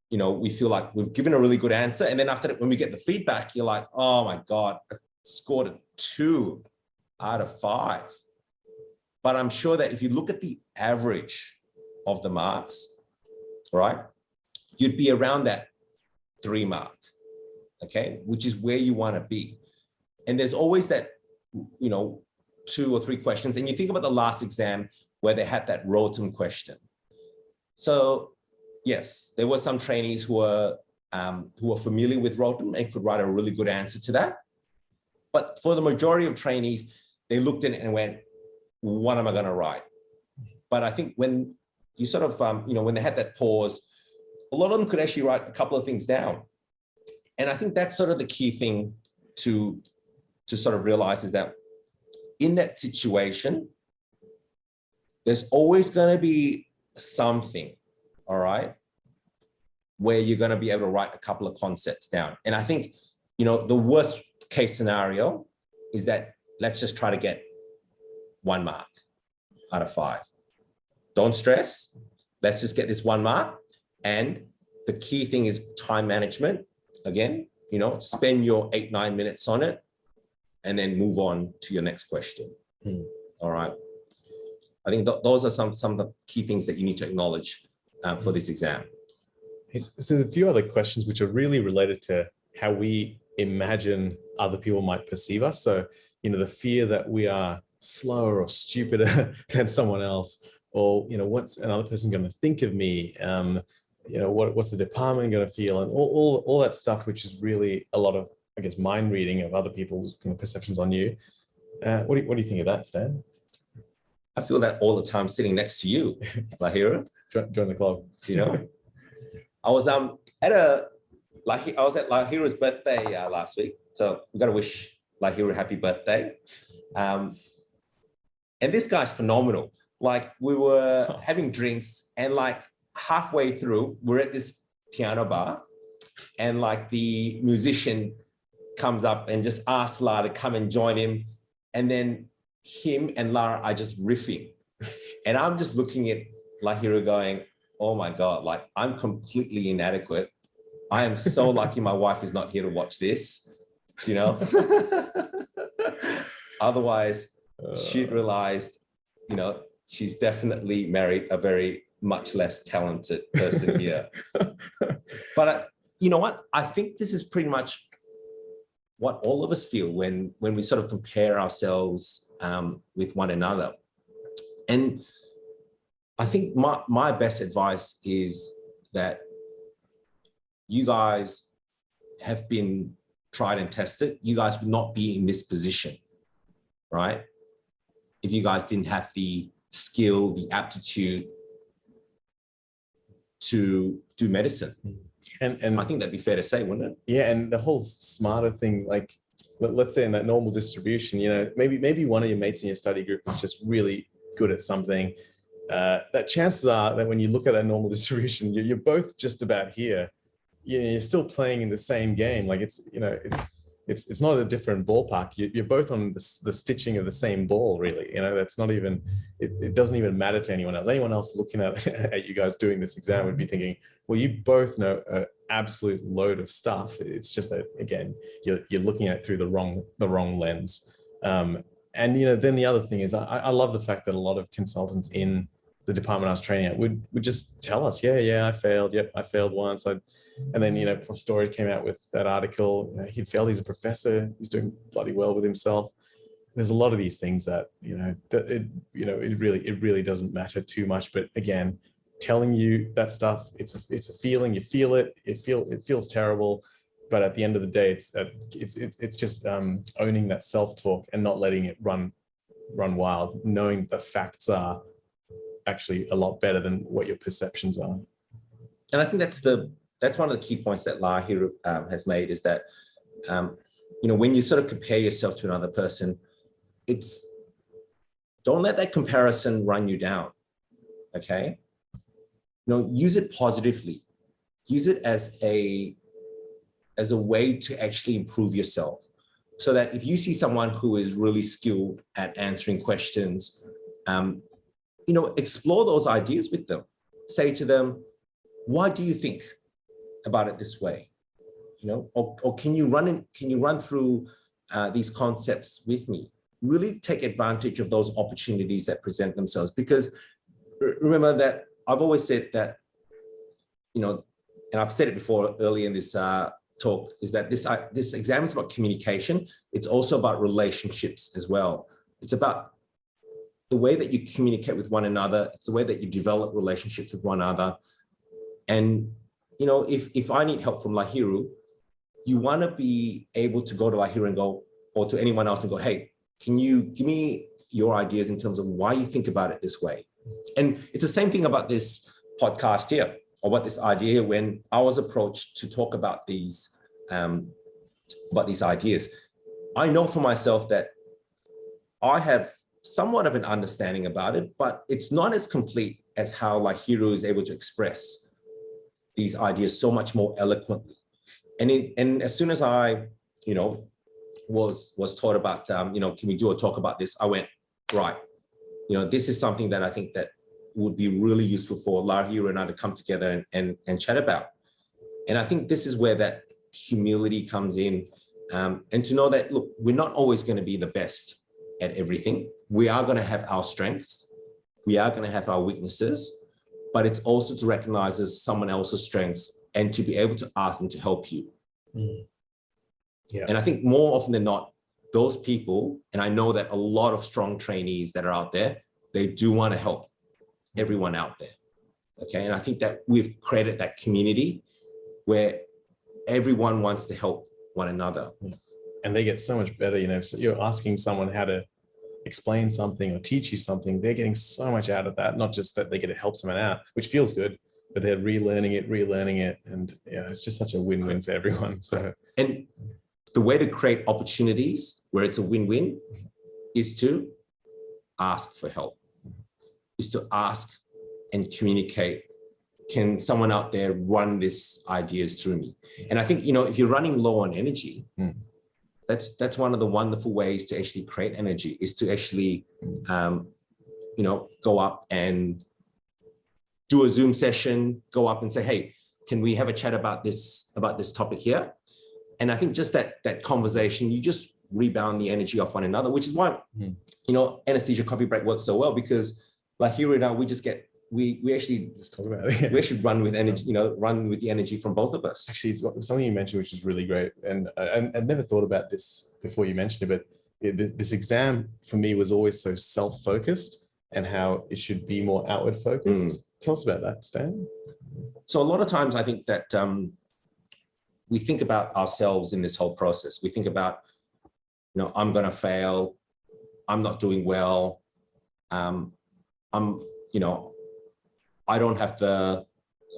we feel like we've given a really good answer. And then after that, when we get the feedback, you're like, oh my God, I scored a 2 out of 5. But I'm sure that if you look at the average of the marks, right, you'd be around that 3 mark, okay, which is where you want to be. And there's always that, 2 or 3 questions. And you think about the last exam where they had that Rotem question. So yes, there were some trainees who were familiar with Rotem and could write a really good answer to that. But for the majority of trainees, they looked at it and went, what am I going to write? But I think when you sort of, when they had that pause, a lot of them could actually write a couple of things down. And I think that's sort of the key thing to sort of realize is that in that situation, there's always going to be something, all right, where you're going to be able to write a couple of concepts down. And I think, the worst case scenario is that let's just try to get 1 mark out of 5. Don't stress. Let's just get this 1 mark. And the key thing is time management. Again, spend your 8-9 minutes on it and then move on to your next question. All right. I think those are some of the key things that you need to acknowledge for this exam. So a few other questions which are really related to how we imagine other people might perceive us. So, the fear that we are slower or stupider than someone else, or, what's another person going to think of me? What's the department going to feel? And all that stuff, which is really a lot of, I guess, mind reading of other people's kind of perceptions on you. What do you think of that, Stan? I feel that all the time sitting next to you, Lahira. Join the club. I was at Lahira's birthday last week, so we got to wish Lahira happy birthday. And this guy's phenomenal. Like we were having drinks, and like halfway through, we're at this piano bar, and like the musician comes up and just asks Lara to come and join him. And then him and Lara are just riffing. And I'm just looking at Lahira going, oh my God, like I'm completely inadequate. I am so lucky my wife is not here to watch this, you know? Otherwise, she'd realized, you know, she's definitely married a very much less talented person here. But you know what? I think this is pretty much what all of us feel when we sort of compare ourselves with one another. And I think my best advice is that you guys have been tried and tested. You guys would not be in this position, right? If you guys didn't have the skill, the aptitude to do medicine. And I think that'd be fair to say, wouldn't it? Yeah, and the whole smarter thing, like let's say in that normal distribution, you know, maybe one of your mates in your study group is just really good at something. That chances are that when you look at that normal distribution, you're both just about here. You're still playing in the same game. Like it's not a different ballpark. You're both on the stitching of the same ball, really. You know, that's not even, it doesn't even matter to anyone else. Anyone else looking at you guys doing this exam would be thinking, well, you both know an absolute load of stuff. It's just that, again, you're looking at it through the wrong lens. And, you know, then the other thing is I love the fact that a lot of consultants in the department I was training at would just tell us, yeah, I failed. Yep, I failed once. And then, you know, Prof. Story came out with that article. You know, he'd failed. He's a professor. He's doing bloody well with himself. There's a lot of these things that, it really doesn't matter too much. But again, telling you that stuff, it's a feeling. You feel it. It feels terrible. But at the end of the day, it's just owning that self-talk and not letting it run wild, knowing the facts are actually a lot better than what your perceptions are. And I think that's one of the key points that Lahira has made, is that when you sort of compare yourself to another person, don't let that comparison run you down. Okay, use it positively. Use it as a way to actually improve yourself, so that if you see someone who is really skilled at answering questions, explore those ideas with them. Say to them, why do you think about it this way? Or can you run through these concepts with me? Really take advantage of those opportunities that present themselves. Because remember that I've always said that, and I've said it before earlier in this talk, is that this exam is about communication. It's also about relationships as well. It's about the way that you communicate with one another. It's the way that you develop relationships with one another. And, if I need help from Lahiru, you want to be able to go to Lahiru and go, or to anyone else and go, hey, can you give me your ideas in terms of why you think about it this way? And it's the same thing about this podcast here, or about this idea here. When I was approached to talk about these ideas, I know for myself that I have somewhat of an understanding about it, but it's not as complete as how Lahiru is able to express these ideas so much more eloquently. And as soon as I, was taught about, can we do a talk about this? I went, right, this is something that I think that would be really useful for Lahiru and I to come together and chat about. And I think this is where that humility comes in, and to know that, look, we're not always going to be the best at everything. We are going to have our strengths. We are going to have our weaknesses, but it's also to recognize as someone else's strengths and to be able to ask them to help you. Yeah. And I think more often than not, those people, and I know that a lot of strong trainees that are out there, they do want to help everyone out there. Okay. And I think that we've created that community where everyone wants to help one another. And they get so much better, so you're asking someone how to explain something or teach you something, they're getting so much out of that. Not just that they get to help someone out, which feels good, but they're relearning it. And it's just such a win-win for everyone. So, and the way to create opportunities where it's a win-win is to ask for help, is to ask and communicate can someone out there run this ideas through me? And I think, you know, if you're running low on energy, that's one of the wonderful ways to actually create energy, is to actually, you know, go up and do a Zoom session, go up and say, hey, can we have a chat about this topic here? And I think just that conversation, you just rebound the energy off one another, which is why, you know, anesthesia coffee break works so well, because like here and now, we just get, we actually just talk about it. We actually run with energy, you know, run with the energy from both of us. Actually, it's something you mentioned, which is really great. And I never thought about this before you mentioned it, but this exam for me was always so self-focused, and how it should be more outward focused. Tell us about that, Stan. So a lot of times I think that we think about ourselves in this whole process. We think about, you know, I'm going to fail. I'm not doing well. You know, I don't have the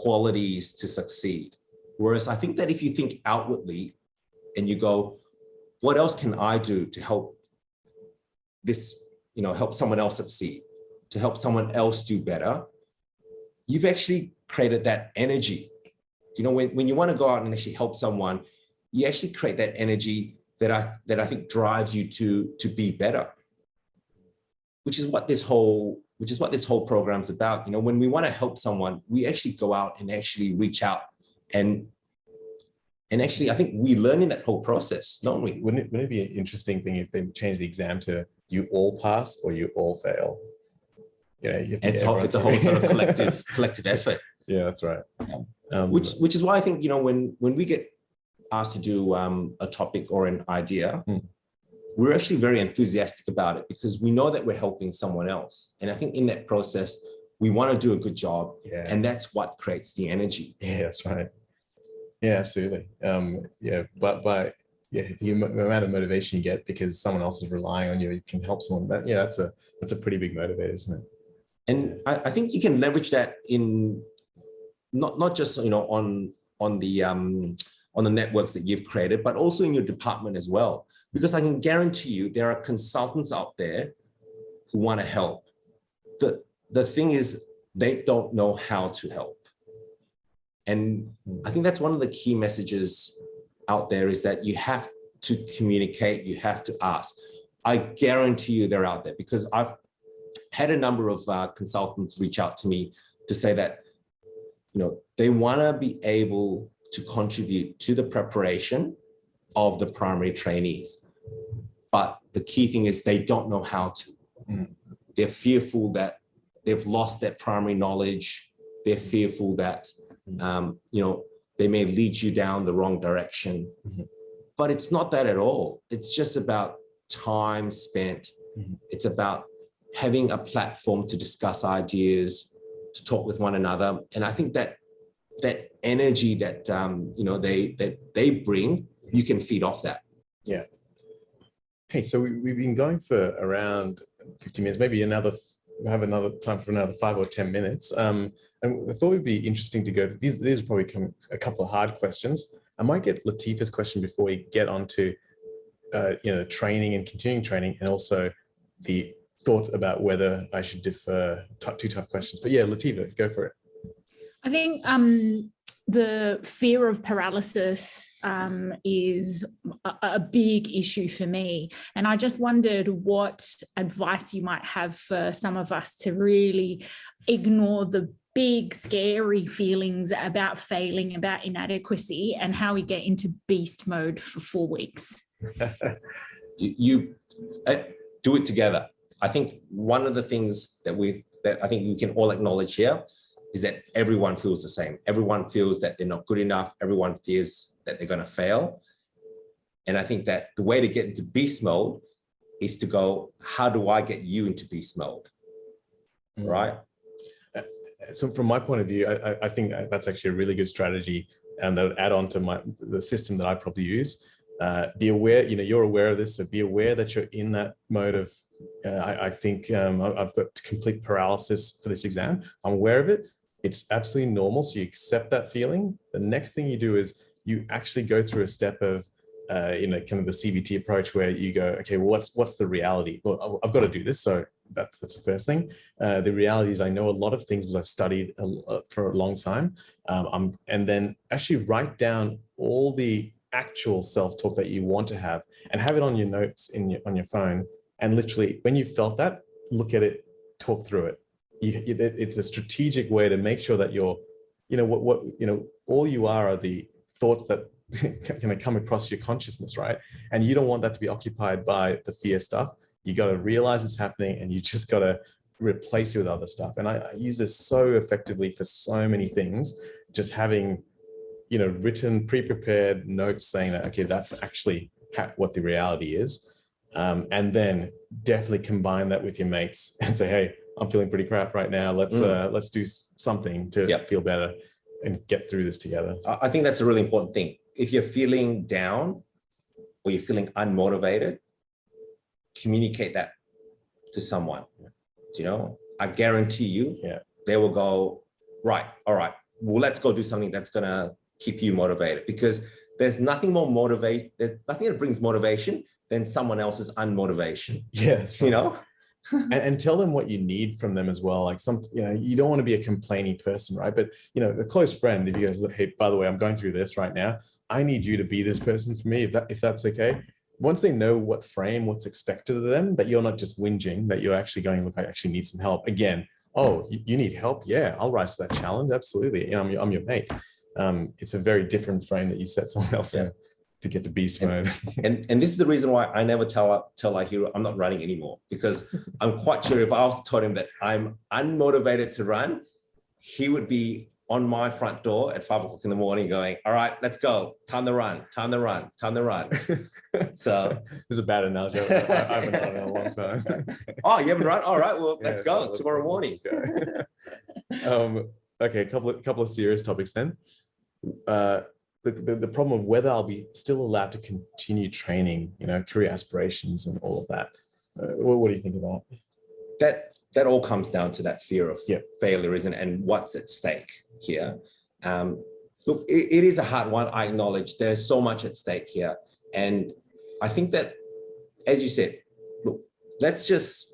qualities to succeed. Whereas I think that if you think outwardly and you go, what else can I do to help this, you know, help someone else succeed, to help someone else do better, you've actually created that energy. You know, when you want to go out and actually help someone, you actually create that energy that I think drives you to be better, which is what this whole program's about. You know, when we want to help someone, we actually go out and actually reach out, and actually I think we learn in that whole process, don't we? Wouldn't it be an interesting thing if they change the exam to you all pass or you all fail? Yeah, it's a whole sort of collective effort. Yeah, that's right. Which is why I think, you know, when we get asked to do a topic or an idea, we're actually very enthusiastic about it, because we know that we're helping someone else. And I think in that process, we want to do a good job. Yeah. And that's what creates the energy. Yeah, that's right. Yeah, absolutely. Yeah, but the amount of motivation you get because someone else is relying on you, you can help someone. That's a pretty big motivator, isn't it? And I think you can leverage that in not just, you know, on the networks that you've created, but also in your department as well. Because I can guarantee you there are consultants out there who want to help. The thing is, they don't know how to help. And I think that's one of the key messages out there, is that you have to communicate, you have to ask. I guarantee you they're out there, because I've had a number of consultants reach out to me to say that, you know, they want to be able to contribute to the preparation of the primary trainees. But the key thing is they don't know how to. They're fearful that they've lost that primary knowledge. They're fearful that, you know, they may lead you down the wrong direction. But it's not that at all. It's just about time spent. It's about having a platform to discuss ideas, to talk with one another. And I think that energy that, you know, they bring, you can feed off that. Yeah. Hey, so we've been going for around 50 minutes, maybe have another time for another 5 or 10 minutes. And I thought it'd be interesting to go, these are probably a couple of hard questions. I might get Latifa's question before we get on to, you know, training and continuing training, and also the thought about whether I should defer two tough questions. But yeah, Latifa, go for it. I think the fear of paralysis is a big issue for me. And I just wondered what advice you might have for some of us to really ignore the big, scary feelings about failing, about inadequacy, and how we get into beast mode for 4 weeks. You do it together. I think one of the things that I think we can all acknowledge here is that everyone feels the same. Everyone feels that they're not good enough. Everyone fears that they're going to fail. And I think that the way to get into beast mode is to go, how do I get you into beast mode? Right? So from my point of view, I think that's actually a really good strategy, and that would add on to the system that I probably use. Be aware, you know, you're aware of this, so be aware that you're in that mode of, I think I've got complete paralysis for this exam. I'm aware of it. It's absolutely normal. So you accept that feeling. The next thing you do is you actually go through a step of, you know, kind of the CBT approach, where you go, okay, well, what's the reality? Well, I've got to do this. So that's the first thing. The reality is I know a lot of things because I've studied for a long time. And then actually write down all the actual self-talk that you want to have and have it on your notes on your phone. And literally when you felt that, look at it, talk through it. It's a strategic way to make sure that you're, all you are the thoughts that kind of come across your consciousness, right? And you don't want that to be occupied by the fear stuff. You got to realize it's happening and you just got to replace it with other stuff. And I use this so effectively for so many things, just having, written, pre-prepared notes saying that, okay, that's actually what the reality is. And then definitely combine that with your mates and say, hey, I'm feeling pretty crap right now. Let's do something to feel better and get through this together. I think that's a really important thing. If you're feeling down or you're feeling unmotivated, communicate that to someone. I guarantee you, they will go, right, all right, well, let's go do something that's going to keep you motivated, because there's nothing more nothing that brings motivation than someone else's unmotivation. Yes, right. And tell them what you need from them as well. Like you don't want to be a complaining person, right? But a close friend, if you go, hey, by the way, I'm going through this right now. I need you to be this person for me, if that's okay. Once they know what's expected of them, that you're not just whinging, that you're actually going, look, I actually need some help. Again, oh, you need help? Yeah, I'll rise to that challenge. Absolutely. I'm your mate. It's a very different frame that you set someone else in to get to beast mode. And this is the reason why I never tell our hero I'm not running anymore, because I'm quite sure if I told him that I'm unmotivated to run, he would be on my front door at 5 o'clock in the morning going, all right, let's go. Time to run, time to run, time to run. So this is a bad analogy. I haven't run in a long time. Oh, you haven't run? All right, well, let's go tomorrow morning. Okay, a couple of serious topics then. The problem of whether I'll be still allowed to continue training, career aspirations and all of that. What do you think of that? That all comes down to that fear of failure, isn't it? And what's at stake here. Look, it is a hard one. I acknowledge there's so much at stake here. And I think that, as you said, look, let's just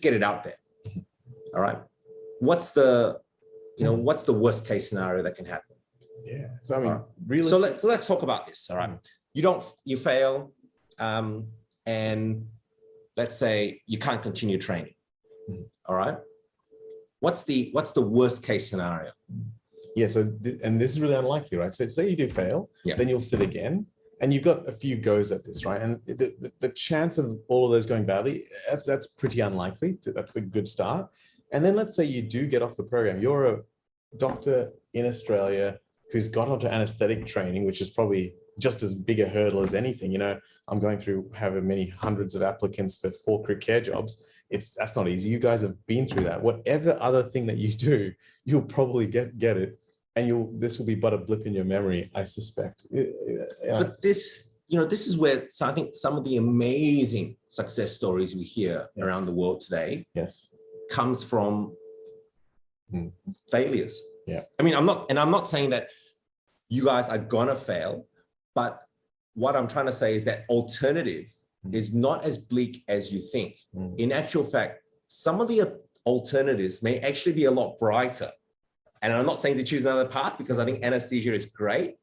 get it out there. All right. What's the worst case scenario that can happen? Yeah. So I mean, really. So let's talk about this. All right. You fail, and let's say you can't continue training. All right. What's the worst case scenario? Yeah. So and this is really unlikely, right? So say you do fail, then you'll sit again, and you've got a few goes at this, right? And the chance of all of those going badly, that's pretty unlikely. That's a good start. And then let's say you do get off the program. You're a doctor in Australia who's got onto anesthetic training, which is probably just as big a hurdle as anything. I'm going through however many hundreds of applicants for 4 crit care jobs. That's not easy. You guys have been through that. Whatever other thing that you do, you'll probably get it, and this will be but a blip in your memory, I suspect. But this is where I think some of the amazing success stories we hear around the world today comes from failures. Yeah. I mean, I'm not saying that you guys are gonna fail, but what I'm trying to say is that alternative is not as bleak as you think. In actual fact, some of the alternatives may actually be a lot brighter. And I'm not saying to choose another path, because I think anesthesia is great,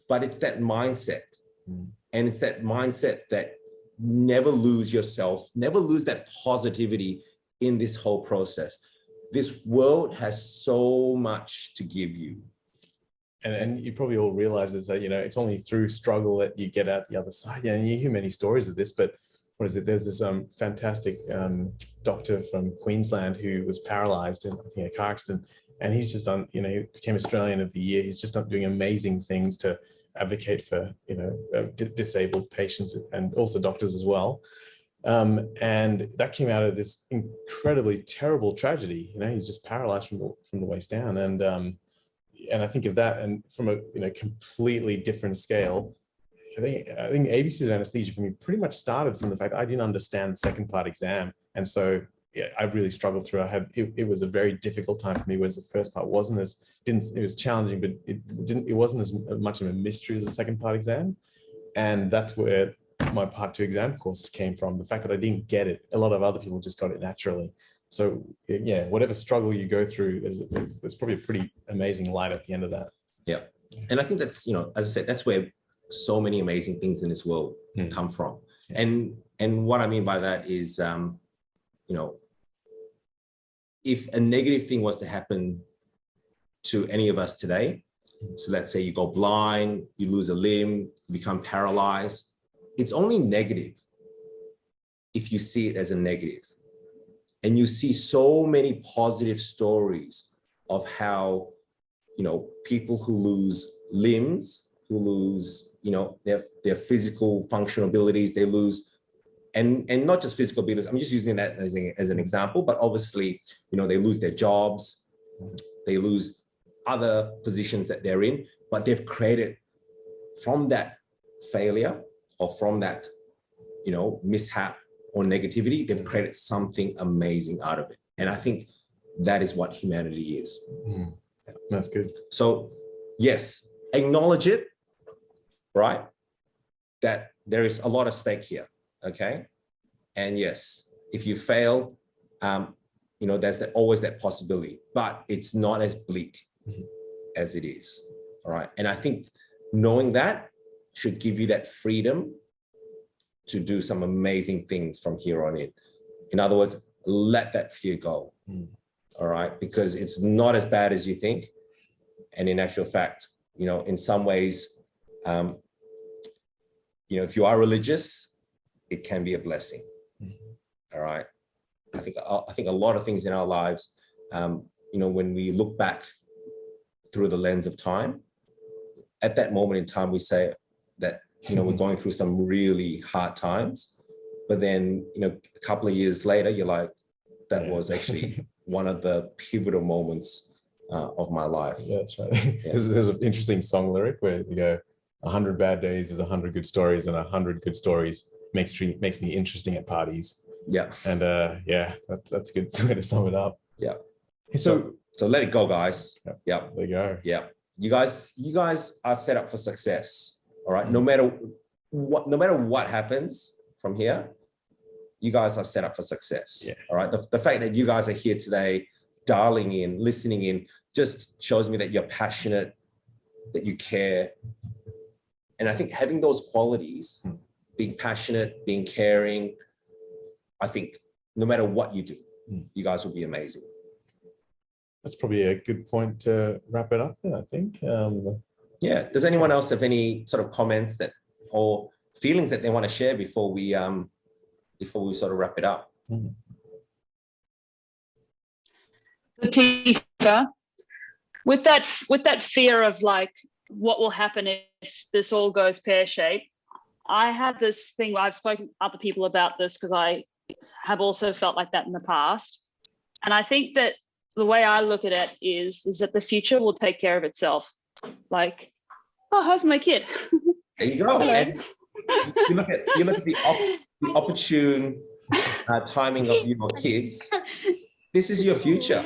but it's that mindset. And it's that mindset that never lose yourself, never lose that positivity in this whole process. This world has so much to give you. And you probably all realize is that, it's only through struggle that you get out the other side. And you hear many stories of this, but what is it? There's this fantastic doctor from Queensland who was paralyzed in, I think, a car accident. And he's just done, he became Australian of the Year. He's just doing amazing things to advocate for, disabled patients and also doctors as well. And that came out of this incredibly terrible tragedy. He's just paralyzed from the waist down. And I think of that, and from a completely different scale, I think ABC's anesthesia for me pretty much started from the fact that I didn't understand the second part exam. And so I really struggled through. It was a very difficult time for me, whereas the first part it was challenging, but it wasn't as much of a mystery as the second part exam. And that's where my part 2 exam courses came from, the fact that I didn't get it. A lot of other people just got it naturally. So yeah, whatever struggle you go through, there's probably a pretty amazing light at the end of that. Yeah. And I think that's, as I said, that's where so many amazing things in this world come from. Yeah. And what I mean by that is, if a negative thing was to happen to any of us today, so let's say you go blind, you lose a limb, you become paralyzed, it's only negative if you see it as a negative. And you see so many positive stories of how, people who lose limbs, who lose, their physical functional abilities, they lose, and not just physical abilities, I'm just using that as an example, but obviously, they lose their jobs, they lose other positions that they're in, but they've created from that failure or from that, mishap or negativity, they've created something amazing out of it. And I think that is what humanity is. That's good. So yes, acknowledge it, right? That there is a lot at stake here, okay? And yes, if you fail, there's always that possibility, but it's not as bleak as it is, all right? And I think knowing that should give you that freedom to do some amazing things from here on in. In other words, let that fear go, all right? Because it's not as bad as you think. And in actual fact, in some ways, if you are religious, it can be a blessing, all right? I think a lot of things in our lives, when we look back through the lens of time, at that moment in time, we say that, we're going through some really hard times, but then, a couple of years later, you're like, that was actually one of the pivotal moments of my life. Yeah, that's right. Yeah. There's an interesting song lyric where you go, 100 bad days is 100 good stories, and 100 good stories makes me interesting at parties. Yeah. And that's a good way to sum it up. Yeah. So let it go, guys. Yeah. There you go. Yeah. You guys are set up for success. All right. No matter what happens from here, you guys are set up for success. Yeah. All right. The fact that you guys are here today, dialing in, listening in, just shows me that you're passionate, that you care. And I think having those qualities, being passionate, being caring, I think no matter what you do, you guys will be amazing. That's probably a good point to wrap it up then, I think. Yeah. Does anyone else have any sort of comments or feelings that they want to share before we sort of wrap it up? Latifa, with that fear of like what will happen if this all goes pear-shaped, I have this thing where I've spoken to other people about this because I have also felt like that in the past. And I think that the way I look at it is that the future will take care of itself. Like, oh, how's my kid? There you go. And you look at the opportune timing of your kids. This is your future.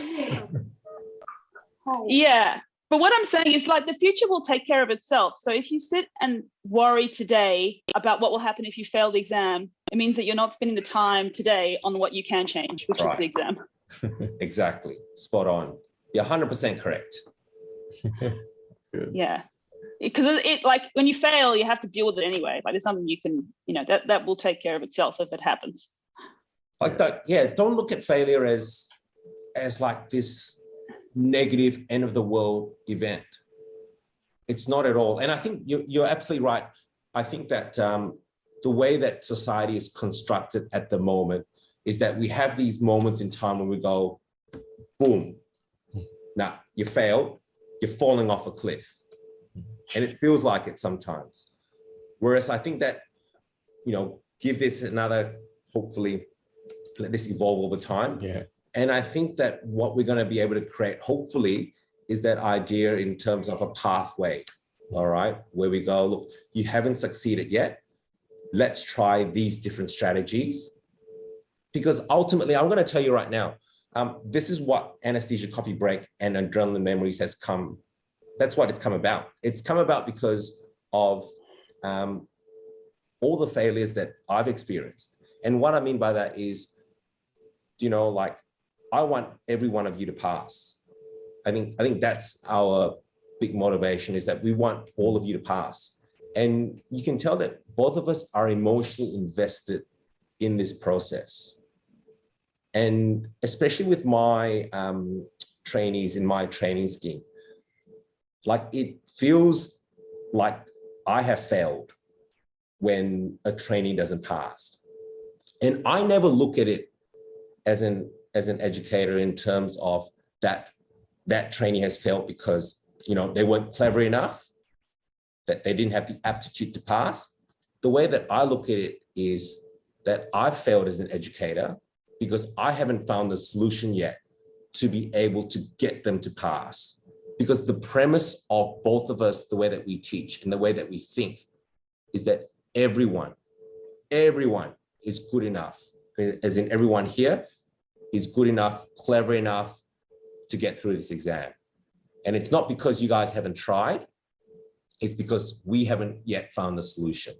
Yeah. But what I'm saying is like the future will take care of itself. So if you sit and worry today about what will happen if you fail the exam, it means that you're not spending the time today on what you can change, which is the exam. Exactly. Spot on. You're 100% correct. That's good. Yeah. Because it like when you fail, you have to deal with it anyway. Like there's something you can, that will take care of itself if it happens. Like that. Yeah. Don't look at failure as like this negative end of the world event. It's not at all. And I think you're absolutely right. I think that the way that society is constructed at the moment is that we have these moments in time when we go, boom, now you failed, you're falling off a cliff. And it feels like it sometimes. Whereas I think that, give this another, hopefully let this evolve over time. Yeah. And I think that what we're going to be able to create, hopefully, is that idea in terms of a pathway, all right, where we go, look, you haven't succeeded yet. Let's try these different strategies. Because ultimately, I'm going to tell you right now, this is what Anesthesia Coffee Break and Adrenaline Memories has come. That's what it's come about. It's come about because of all the failures that I've experienced. And what I mean by that is, you know, like, I want every one of you to pass. I think that's our big motivation, is that we want all of you to pass. And you can tell that both of us are emotionally invested in this process. And especially with my trainees in my training scheme, like, it feels like I have failed when a trainee doesn't pass. And I never look at it as an educator in terms of that trainee has failed because, you know, they weren't clever enough, that they didn't have the aptitude to pass. The way that I look at it is that I failed as an educator because I haven't found the solution yet to be able to get them to pass. Because the premise of both of us, the way that we teach and the way that we think, is that everyone is good enough, as in everyone here is good enough, clever enough to get through this exam. And it's not because you guys haven't tried, it's because we haven't yet found the solution.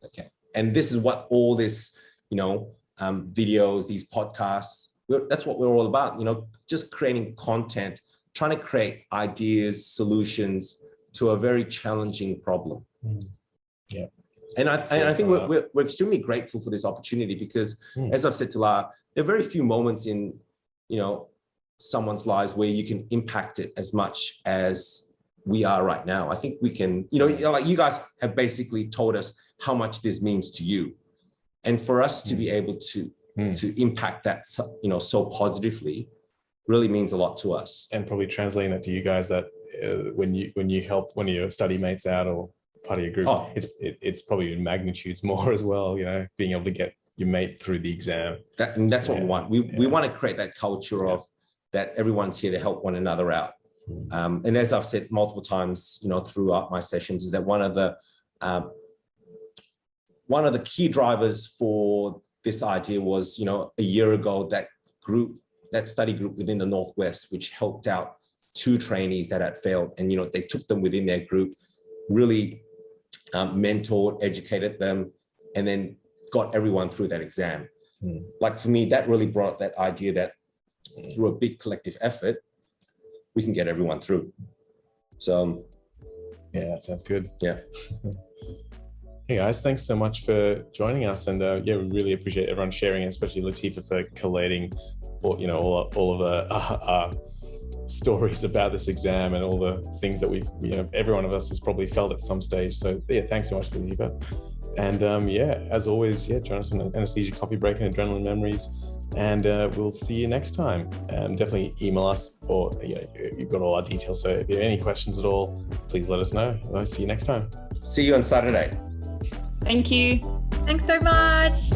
Okay. And this is what all this, you know, videos, these podcasts, that's what we're all about, you know, just creating content, trying to create ideas, solutions to a very challenging problem. Yeah. And I think we're extremely grateful for this opportunity because, as I've said to Lara, there are very few moments in, you know, someone's lives where you can impact it as much as we are right now. I think we can, you know, like, you guys have basically told us how much this means to you. And for us to be able to impact that, you know, so positively really means a lot to us. And probably translating that to you guys, that when you help one of your study mates out or part of your group, it's probably in magnitudes more as well, you know, being able to get your mate through the exam. That's what we want. We want to create that culture of that everyone's here to help one another out. And as I've said multiple times, you know, throughout my sessions, is that one of the key drivers for this idea was, you know, a year ago, that study group within the Northwest, which helped out 2 trainees that had failed. And, you know, they took them within their group, really mentored, educated them, and then got everyone through that exam. Like, for me, that really brought that idea that through a big collective effort, we can get everyone through. So, yeah, that sounds good. Yeah. Hey guys, thanks so much for joining us, and yeah, we really appreciate everyone sharing, especially Latifa for collating, all of the stories about this exam and all the things that we've, you know, every one of us has probably felt at some stage. So yeah, thanks so much, Latifa. And yeah, as always, join us on Anesthesia Coffee Break and Adrenaline Memories. And we'll see you next time. Definitely email us, or you've got all our details. So if you have any questions at all, please let us know. I'll see you next time. See you on Saturday. Thank you. Thanks so much.